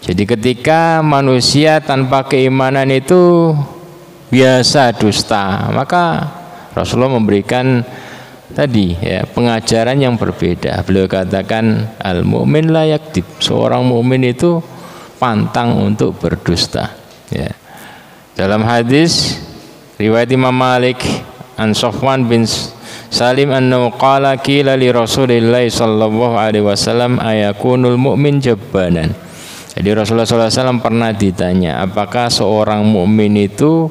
Jadi ketika manusia tanpa keimanan itu biasa dusta, maka Rasulullah memberikan tadi ya, pengajaran yang berbeda. Beliau katakan al mukmin la yakdzib, seorang mukmin itu pantang untuk berdusta ya. Dalam hadis riwayat Imam Malik an Sofwan bin Salim annahu qala qila li Rasulillah sallallahu alaihi wasallam ayakunul mu'min jabbanan. Jadi Rasulullah SAW pernah ditanya, apakah seorang mukmin itu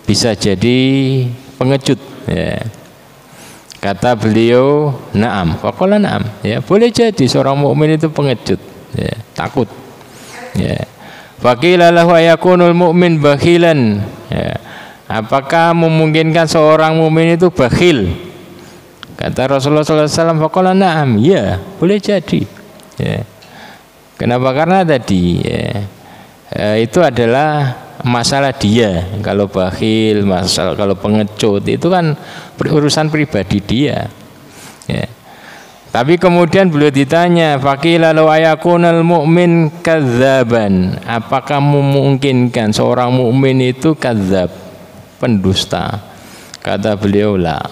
bisa jadi pengecut ya. Kata beliau, na'am. Faqala na'am. Ya, boleh jadi seorang mukmin itu pengecut, ya, takut. Ya. Faqila lahu ayakunul mu'min bakhilan. Ya. Apakah memungkinkan seorang mukmin itu bakhil? Kata Rasulullah SAW, faqala na'am. Ya, boleh jadi. Ya. Kenapa? Karena tadi ya, itu adalah masalah dia. Kalau bakhil, masalah kalau pengecut itu kan urusan pribadi dia. Ya. Tapi kemudian beliau ditanya, faqila law ayakunal mu'min kadzaban. Apakah memungkinkan seorang mukmin itu kadzab, pendusta? Kata beliau, la.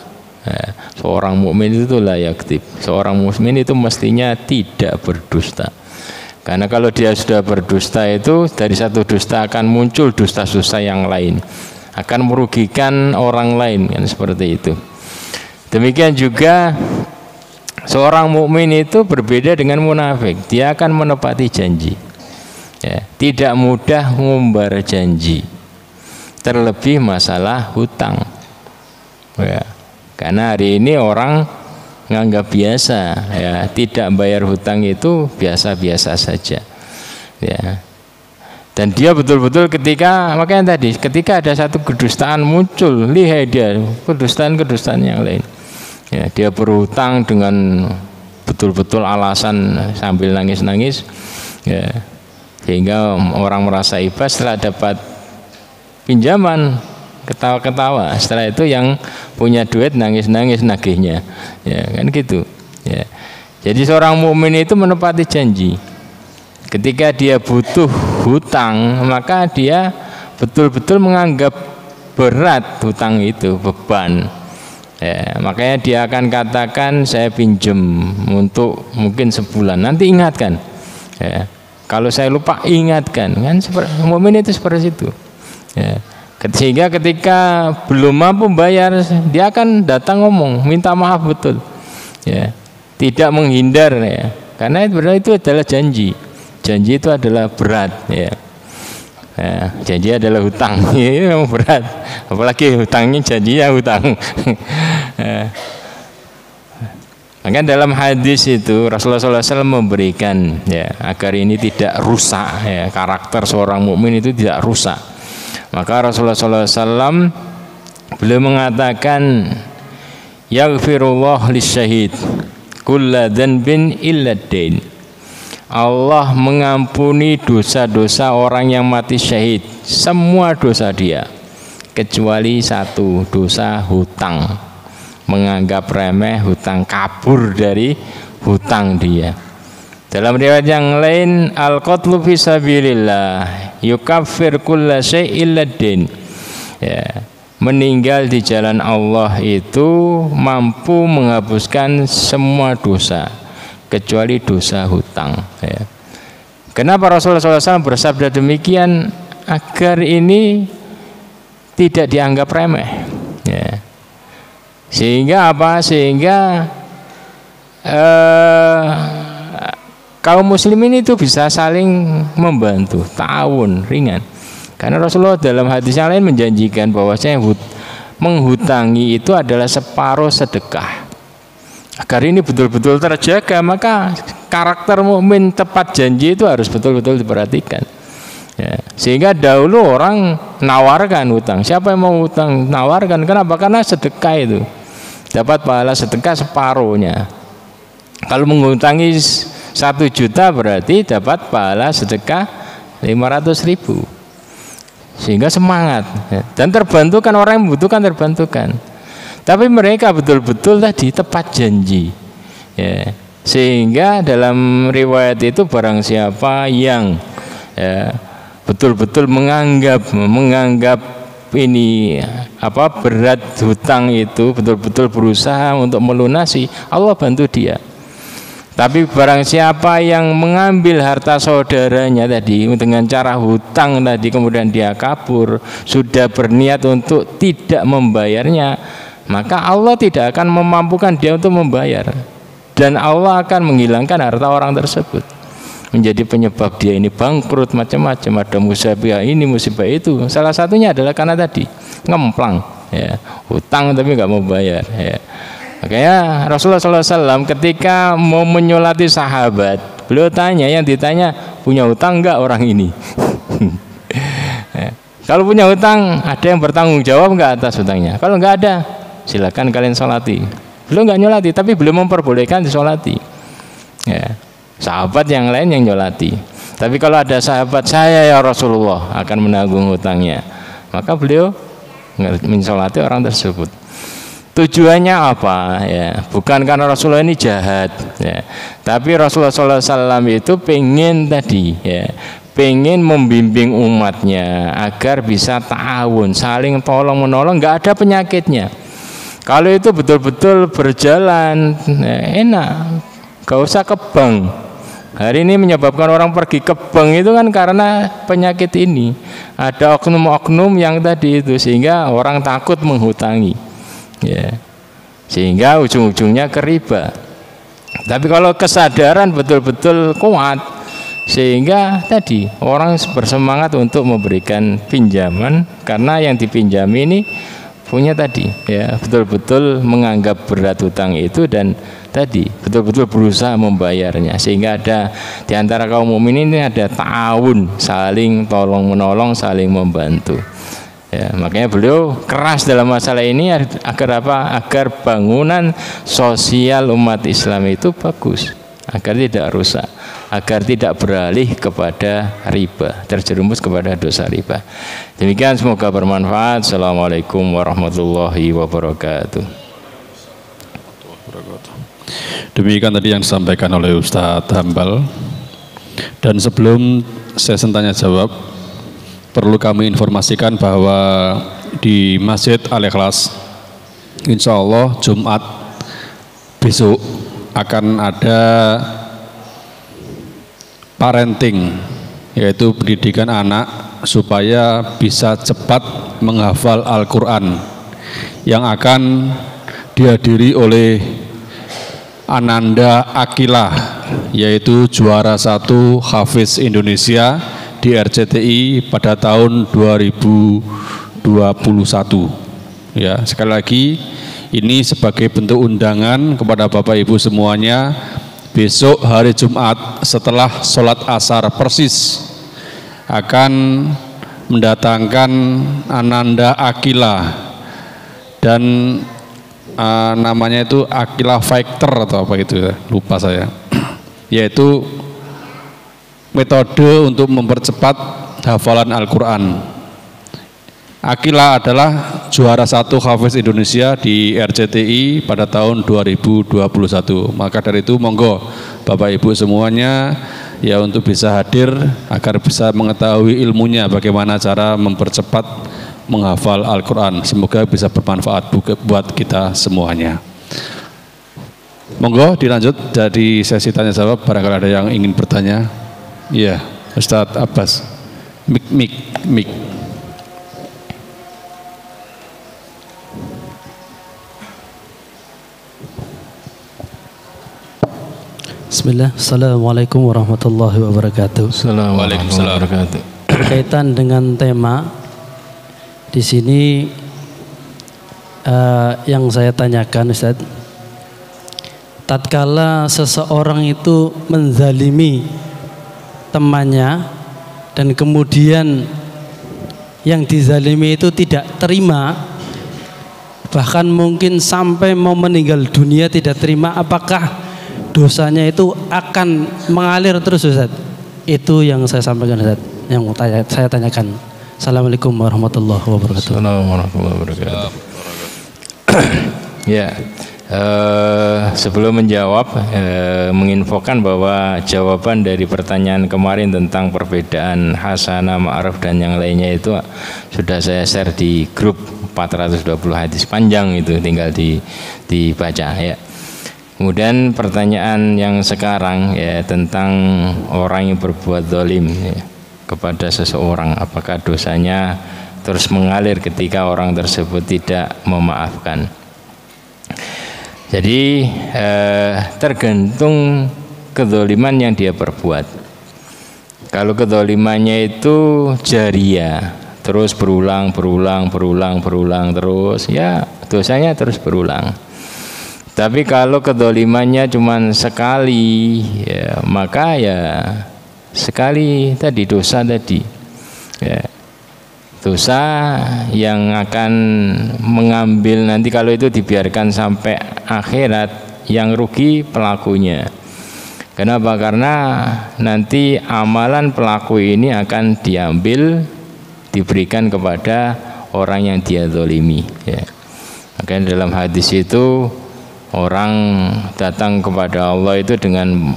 Ya. Seorang mukmin itu la yakdzib. Seorang mukmin itu mestinya tidak berdusta. Karena kalau dia sudah berdusta itu dari satu dusta akan muncul dusta-dusta yang lain, akan merugikan orang lain kan, seperti itu. Demikian juga seorang mukmin itu berbeda dengan munafik, dia akan menepati janji ya, tidak mudah ngumbar janji, terlebih masalah hutang ya. Karena hari ini orang nganggap biasa ya, tidak bayar hutang itu biasa-biasa saja ya. Dan dia betul-betul makanya tadi ketika ada satu kedustaan muncul, lihat dia kedustaan yang lain ya, dia berhutang dengan betul-betul alasan sambil nangis-nangis ya, sehingga orang merasa iba. Setelah dapat pinjaman ketawa-ketawa, setelah itu yang punya duit nangis-nangis nagihnya ya, kan gitu ya. Jadi seorang mukmin itu menepati janji. Ketika dia butuh hutang, maka dia betul-betul menganggap berat hutang itu, beban ya. Makanya dia akan katakan, saya pinjam untuk mungkin sebulan, nanti ingatkan ya. Kalau saya lupa ingatkan, kan mukmin itu seperti itu ya. Sehingga ketika belum mampu bayar, dia akan datang ngomong, minta maaf betul ya, tidak menghindar ya. Karena itu adalah janji itu adalah berat ya. Ya, janji adalah hutang ya, memang berat, apalagi hutangnya janjinya hutang ya. Maka dalam hadis itu Rasulullah SAW memberikan ya, agar ini tidak rusak ya, karakter seorang mukmin itu tidak rusak. Maka Rasulullah SAW beliau mengatakan, yaghfirullah lisyahid kulla dzanbin illa dain. Allah mengampuni dosa-dosa orang yang mati syahid, semua dosa dia kecuali satu, dosa hutang. Menganggap remeh hutang, kabur dari hutang dia. Dalam riwayat yang lain, al-qatlu fi sabilillah yukaffir kulla syai' illa din. Ya, meninggal di jalan Allah itu mampu menghapuskan semua dosa kecuali dosa hutang ya. Kenapa Rasulullah SAW bersabda demikian? Agar ini tidak dianggap remeh ya. Sehingga apa? Sehingga kaum muslimin itu bisa saling membantu, ta'awun, ringan. Karena Rasulullah dalam hadis yang lain menjanjikan bahwasanya menghutangi itu adalah separuh sedekah. Agar ini betul-betul terjaga, maka karakter mukmin tepat janji itu harus betul-betul diperhatikan ya. Sehingga dahulu orang nawarkan hutang, siapa yang mau hutang nawarkan. Kenapa? Karena sedekah itu dapat pahala sedekah separuhnya. Kalau menghutangi 1 juta berarti dapat pahala sedekah 500.000. Sehingga semangat ya. Dan terbantukan, orang yang membutuhkan terbantukan. Tapi mereka betul-betul tadi tepat janji ya. Sehingga dalam riwayat itu barang siapa yang ya, betul-betul menganggap ini berat hutang itu betul-betul berusaha untuk melunasi, Allah bantu dia. Tapi barang siapa yang mengambil harta saudaranya tadi dengan cara hutang tadi, kemudian dia kabur, sudah berniat untuk tidak membayarnya, maka Allah tidak akan memampukan dia untuk membayar, dan Allah akan menghilangkan harta orang tersebut, menjadi penyebab dia ini bangkrut, macam-macam, ada musibah ini musibah itu. Salah satunya adalah karena tadi ngemplang, ya, hutang tapi nggak mau bayar, ya. Makanya Rasulullah SAW ketika mau menyolati sahabat, beliau tanya, yang ditanya, punya hutang enggak orang ini? Kalau punya hutang, ada yang bertanggung jawab enggak atas hutangnya? Kalau enggak ada, silakan kalian sholati. Beliau enggak nyolati, tapi beliau memperbolehkan disolati, ya. Sahabat yang lain yang nyolati. Tapi kalau ada sahabat, saya ya Rasulullah akan menanggung hutangnya, maka beliau mensolati orang tersebut. Tujuannya apa? Ya, bukan karena Rasulullah ini jahat, ya. Tapi Rasulullah SAW itu pengen tadi, ya, pengen membimbing umatnya agar bisa ta'awun, saling tolong menolong, nggak ada penyakitnya. Kalau itu betul-betul berjalan, ya, enak, nggak usah ke bank. Hari ini menyebabkan orang pergi ke bank itu kan karena penyakit ini. Ada oknum-oknum yang tadi itu, sehingga orang takut menghutangi, ya, sehingga ujung-ujungnya ke riba. Tapi kalau kesadaran betul-betul kuat, sehingga tadi orang bersemangat untuk memberikan pinjaman, karena yang dipinjami ini punya tadi, ya, betul-betul menganggap berat hutang itu dan tadi betul-betul berusaha membayarnya, sehingga ada di antara kaum mukminin ini ada ta'awun, saling tolong menolong, saling membantu. Ya, makanya beliau keras dalam masalah ini agar apa? Agar bangunan sosial umat Islam itu bagus, agar tidak rusak, agar tidak beralih kepada riba, terjerumus kepada dosa riba. Demikian, semoga bermanfaat. Assalamualaikum warahmatullahi wabarakatuh. Demikian tadi yang disampaikan oleh Ustadz Hambal. Dan sebelum sesi tanya jawab, perlu kami informasikan bahwa di Masjid Al-Ikhlas, insya Allah Jumat besok akan ada parenting, yaitu pendidikan anak supaya bisa cepat menghafal Al-Quran, yang akan dihadiri oleh Ananda Akila, yaitu juara 1 Hafiz Indonesia di RCTI pada tahun 2021. Ya, sekali lagi ini sebagai bentuk undangan kepada Bapak Ibu semuanya. Besok hari Jumat setelah sholat asar persis akan mendatangkan Ananda Akila, dan namanya itu Akila Factor atau apa itu, lupa saya, yaitu metode untuk mempercepat hafalan Al-Quran. Akila adalah juara 1 Hafiz Indonesia di RCTI pada tahun 2021. Maka dari itu monggo Bapak Ibu semuanya ya untuk bisa hadir agar bisa mengetahui ilmunya, bagaimana cara mempercepat menghafal Al-Quran. Semoga bisa bermanfaat buat kita semuanya. Monggo dilanjut dari sesi tanya jawab, barangkali ada yang ingin bertanya. Iya, Ustadz Abbas. Mik. Bismillah. Assalamualaikum warahmatullahi wabarakatuh. Assalamualaikum warahmatullahi wabarakatuh. Berkaitan dengan tema di sini yang saya tanyakan, Ustaz, tatkala seseorang itu menzalimi temannya dan kemudian yang dizalimi itu tidak terima, bahkan mungkin sampai mau meninggal dunia tidak terima, apakah dosanya itu akan mengalir terus, Ustaz? Itu yang saya sampaikan, Ustaz, yang saya tanyakan. Assalamualaikum warahmatullahi wabarakatuh. Assalamualaikum warahmatullahi wabarakatuh. Ya, Sebelum menjawab, menginfokan bahwa jawaban dari pertanyaan kemarin tentang perbedaan hasanah, ma'ruf dan yang lainnya itu sudah saya share di grup 420 hadis panjang, itu tinggal dibaca ya. Kemudian pertanyaan yang sekarang ya tentang orang yang berbuat zalim ya, kepada seseorang, apakah dosanya terus mengalir ketika orang tersebut tidak memaafkan. Jadi tergantung kedzaliman yang dia perbuat. Kalau kedzalimannya itu jariyah, terus berulang terus, ya dosanya terus berulang. Tapi kalau kedzalimannya cuma sekali, ya, maka ya sekali tadi dosa tadi. Ya. Dosa yang akan mengambil nanti kalau itu dibiarkan sampai akhirat, yang rugi pelakunya. Kenapa? Karena nanti amalan pelaku ini akan diambil, diberikan kepada orang yang dia zalimi ya. Makanya dalam hadis itu orang datang kepada Allah itu dengan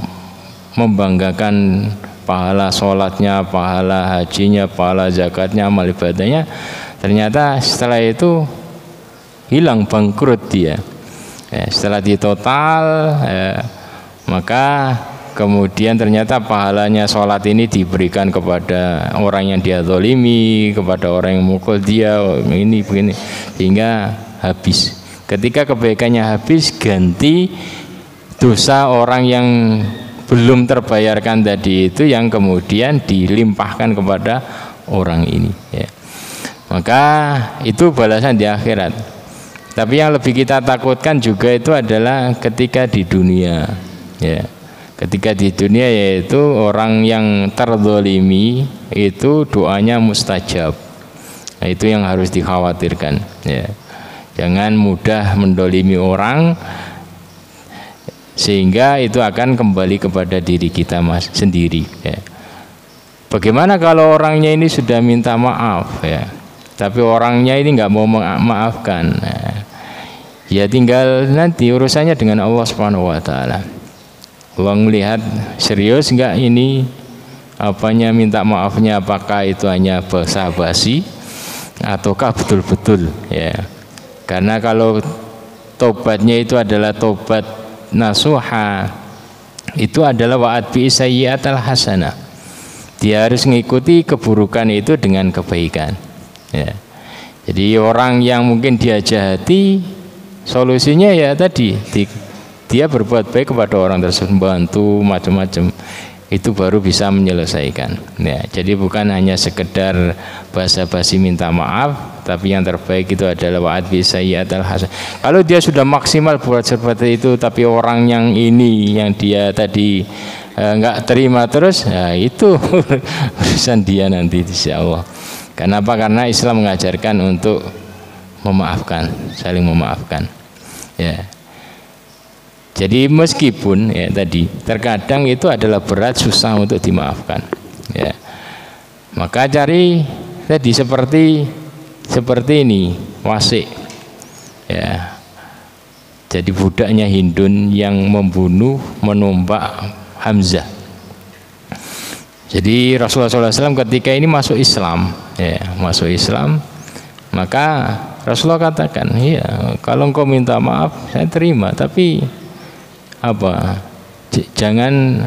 membanggakan pahala sholatnya, pahala hajinya, pahala zakatnya, amal ibadahnya. Ternyata setelah itu hilang, bangkrut dia. Setelah ditotal, maka kemudian ternyata pahalanya sholat ini diberikan kepada orang yang dia zalimi, kepada orang yang mukul dia, ini begini, hingga habis. Ketika kebaikannya habis, ganti dosa orang yang belum terbayarkan tadi itu yang kemudian dilimpahkan kepada orang ini ya. Maka itu balasan di akhirat. Tapi yang lebih kita takutkan juga itu adalah ketika di dunia ya. Ketika di dunia, yaitu orang yang terzalimi itu doanya mustajab. Nah, itu yang harus dikhawatirkan ya. Jangan mudah mendolimi orang, sehingga itu akan kembali kepada diri kita sendiri ya. Bagaimana kalau orangnya ini sudah minta maaf ya, tapi orangnya ini nggak mau memaafkan ya, tinggal nanti urusannya dengan Allah Subhanahu wa taala. Allah melihat serius nggak ini apanya minta maafnya, apakah itu hanya basa-basi ataukah betul-betul ya. Karena kalau tobatnya itu adalah tobat nasuha, itu adalah wa'ad bi sayyi'atal hasanah. Dia harus mengikuti keburukan itu dengan kebaikan ya. Jadi orang yang mungkin dia jahati, solusinya ya tadi dia berbuat baik kepada orang tersebut, bantu macam-macam, itu baru bisa menyelesaikan ya. Jadi bukan hanya sekedar basa-basi minta maaf, tapi yang terbaik itu adalah wa'ad bi sayyi'atil hasanah. Kalau dia sudah maksimal buat seperti itu, tapi orang yang ini yang dia tadi nggak terima terus, ya itu urusan dia nanti insyaallah. Kenapa? Karena Islam mengajarkan untuk memaafkan, saling memaafkan ya. Jadi meskipun ya tadi terkadang itu adalah berat, susah untuk dimaafkan ya. Maka cari tadi seperti ini Wasik ya. Jadi budaknya Hindun yang menumpak Hamzah. Jadi Rasulullah SAW ketika ini masuk Islam ya, masuk Islam, maka Rasulullah katakan, iya kalau engkau minta maaf saya terima, tapi jangan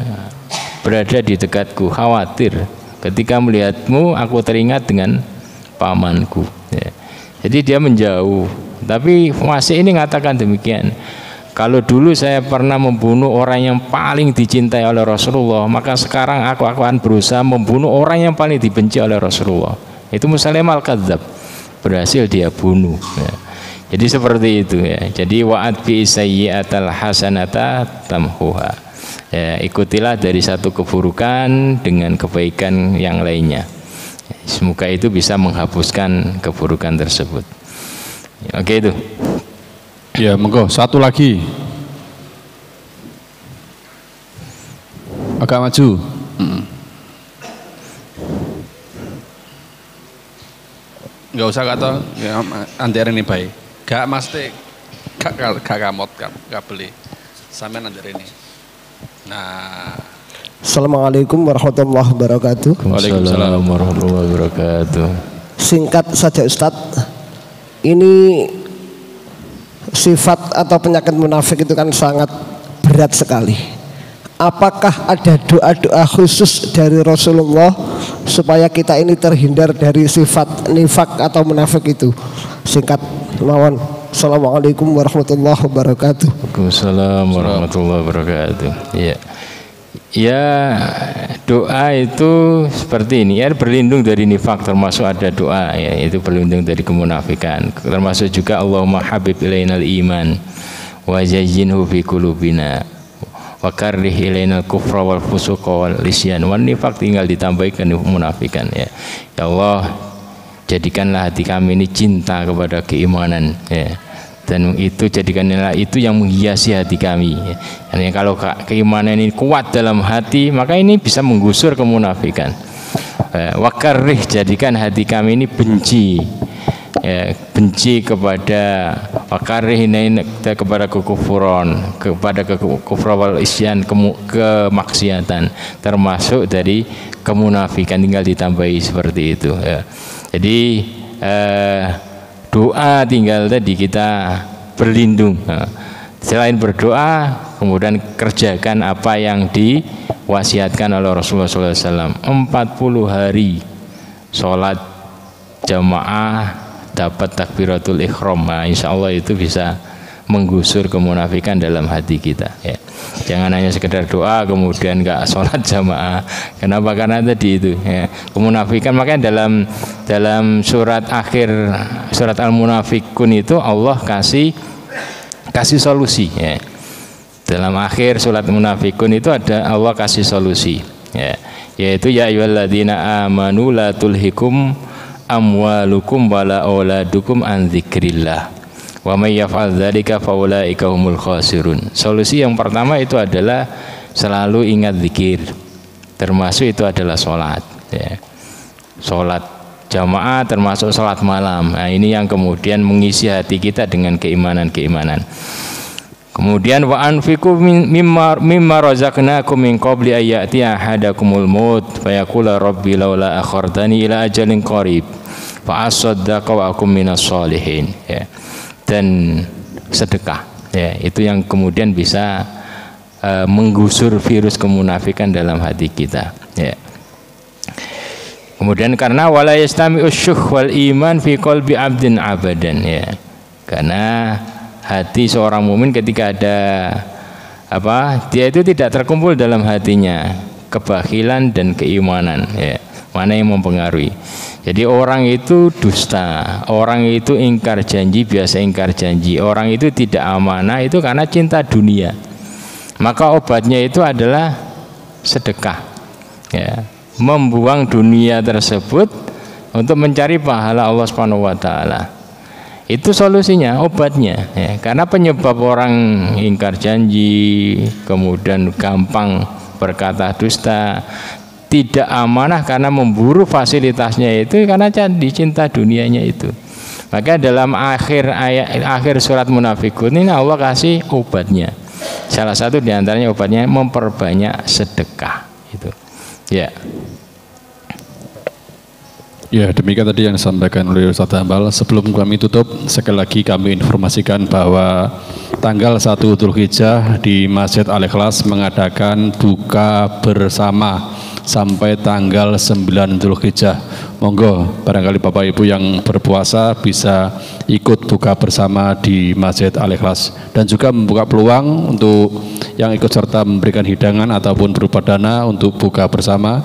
berada di dekatku, khawatir ketika melihatmu aku teringat dengan pamanku ya. Jadi dia menjauh. Tapi Wasik ini mengatakan demikian, kalau dulu saya pernah membunuh orang yang paling dicintai oleh Rasulullah, maka sekarang aku akan berusaha membunuh orang yang paling dibenci oleh Rasulullah. Itu Musailamah al-Kadzdzab, berhasil dia bunuh ya. Jadi seperti itu ya. Jadi wa'ad bi sayyi'atal hasanata tamhuha ya, ikutilah dari satu keburukan dengan kebaikan yang lainnya. Semoga itu bisa menghapuskan keburukan tersebut. Oke itu. Ya, monggo satu lagi. Agak maju. Enggak usah kata ya, antara ini baik. Gak mesti gak kamot kabeli. Sampean nanti ini. Nah, Assalamualaikum warahmatullahi wabarakatuh. Waalaikumsalam warahmatullahi wabarakatuh. Singkat saja Ustadz, ini sifat atau penyakit munafik itu kan sangat berat sekali. Apakah ada doa-doa khusus dari Rasulullah supaya kita ini terhindar dari sifat nifak atau munafik itu? Singkat, mawon. Assalamualaikum warahmatullahi wabarakatuh. Waalaikumsalam warahmatullahi wabarakatuh. Ya. Ya, doa itu seperti ini, ya, berlindung dari nifak, termasuk ada doa, ya, itu berlindung dari kemunafikan, termasuk juga Allahumma habib ilainal iman wa zayyinhu fi qulubina wa karrih ilainal kufra wal fusuqa wal isyan wan nifaq, tinggal ditambahkan kemunafikan, ya. Ya Allah, jadikanlah hati kami ini cinta kepada keimanan, ya. Dan itu jadikanlah itu yang menghiasi hati kami. Karena kalau keimanan ini kuat dalam hati, maka ini bisa menggusur kemunafikan. Wakarih, jadikan hati kami ini benci, benci kepada wakarih ini kepada kekufuran, kepada kekufran wal isyan, kemaksiatan, termasuk dari kemunafikan, tinggal ditambahi seperti itu. Jadi doa tinggal tadi kita berlindung. Selain berdoa, kemudian kerjakan apa yang diwasiatkan oleh Rasulullah SAW. 40 hari sholat jamaah dapat takbiratul ihram. Nah, insya Allah itu bisa menggusur kemunafikan dalam hati kita, ya. Jangan hanya sekedar doa kemudian nggak sholat jamaah. Kenapa? Karena tadi itu, ya, kemunafikan. Makanya dalam surat akhir surat Al-Munafikun itu Allah kasih solusi, ya. Dalam akhir surat Munafikun itu ada Allah kasih solusi, ya, yaitu ya ayyuhalladzina amanu la tulhikum amwalukum wala auladukum an dzikrillah wa may yaf'al dzalika faulaika humul khasirun. Solusi yang pertama itu adalah selalu ingat zikir, termasuk itu adalah sholat, ya. Sholat jamaah termasuk sholat malam. Nah, ini yang kemudian mengisi hati kita dengan keimanan-keimanan. Kemudian wa anfiqu mimma razaqnakum min qabli ay ya'tiya ahadakumul maut fayaqula rabbi laula akhartani ila ajalin qarib fa asaddaqa wa akum minas sholihin, ya. Dan sedekah, ya, itu yang kemudian bisa menggusur virus kemunafikan dalam hati kita, ya. Kemudian karena wala yastami'u syuh wal iman fi qalbi abdin abadan, ya. Karena hati seorang mukmin ketika ada dia itu tidak terkumpul dalam hatinya kebakhilan dan keimanan, ya. Mana yang mempengaruhi? Jadi orang itu dusta, orang itu ingkar janji, biasa ingkar janji, orang itu tidak amanah, itu karena cinta dunia. Maka obatnya itu adalah sedekah, ya. Membuang dunia tersebut untuk mencari pahala Allah Subhanahu wa taala. Itu solusinya, obatnya, ya. Karena penyebab orang ingkar janji, kemudian gampang berkata dusta, tidak amanah karena memburu fasilitasnya itu karena cinta dunianya itu. Maka dalam akhir surat Munafikun ini Allah kasih obatnya. Salah satu diantaranya obatnya memperbanyak sedekah itu, ya. Ya, demikian tadi yang disampaikan oleh Ustaz Hambal. Sebelum kami tutup, sekali lagi kami informasikan bahwa tanggal 1 Dzulhijjah di Masjid Al-Ikhlas mengadakan buka bersama sampai tanggal 9 Dzulhijjah. Monggo barangkali Bapak Ibu yang berpuasa bisa ikut buka bersama di Masjid Al-Ikhlas, dan juga membuka peluang untuk yang ikut serta memberikan hidangan ataupun berupa dana untuk buka bersama.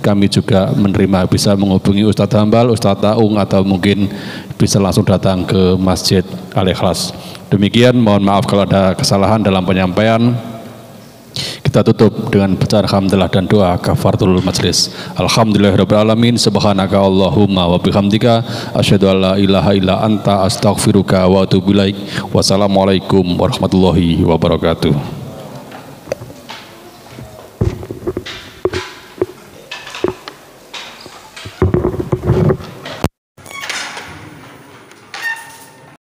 Kami juga menerima, bisa menghubungi Ustadz Hambal, Ustadz Taung, atau mungkin bisa langsung datang ke Masjid Al-Ikhlas. Demikian, mohon maaf kalau ada kesalahan dalam penyampaian. Kita tutup dengan bacaan alhamdulillah dan doa kafaratul majlis. Alhamdulillahirabbil alamin, subhanaka Allahumma wa bihamdika asyhadu an la ilaha illa anta astaghfiruka wa atubu ilaik. Wassalamualaikum warahmatullahi wabarakatuh.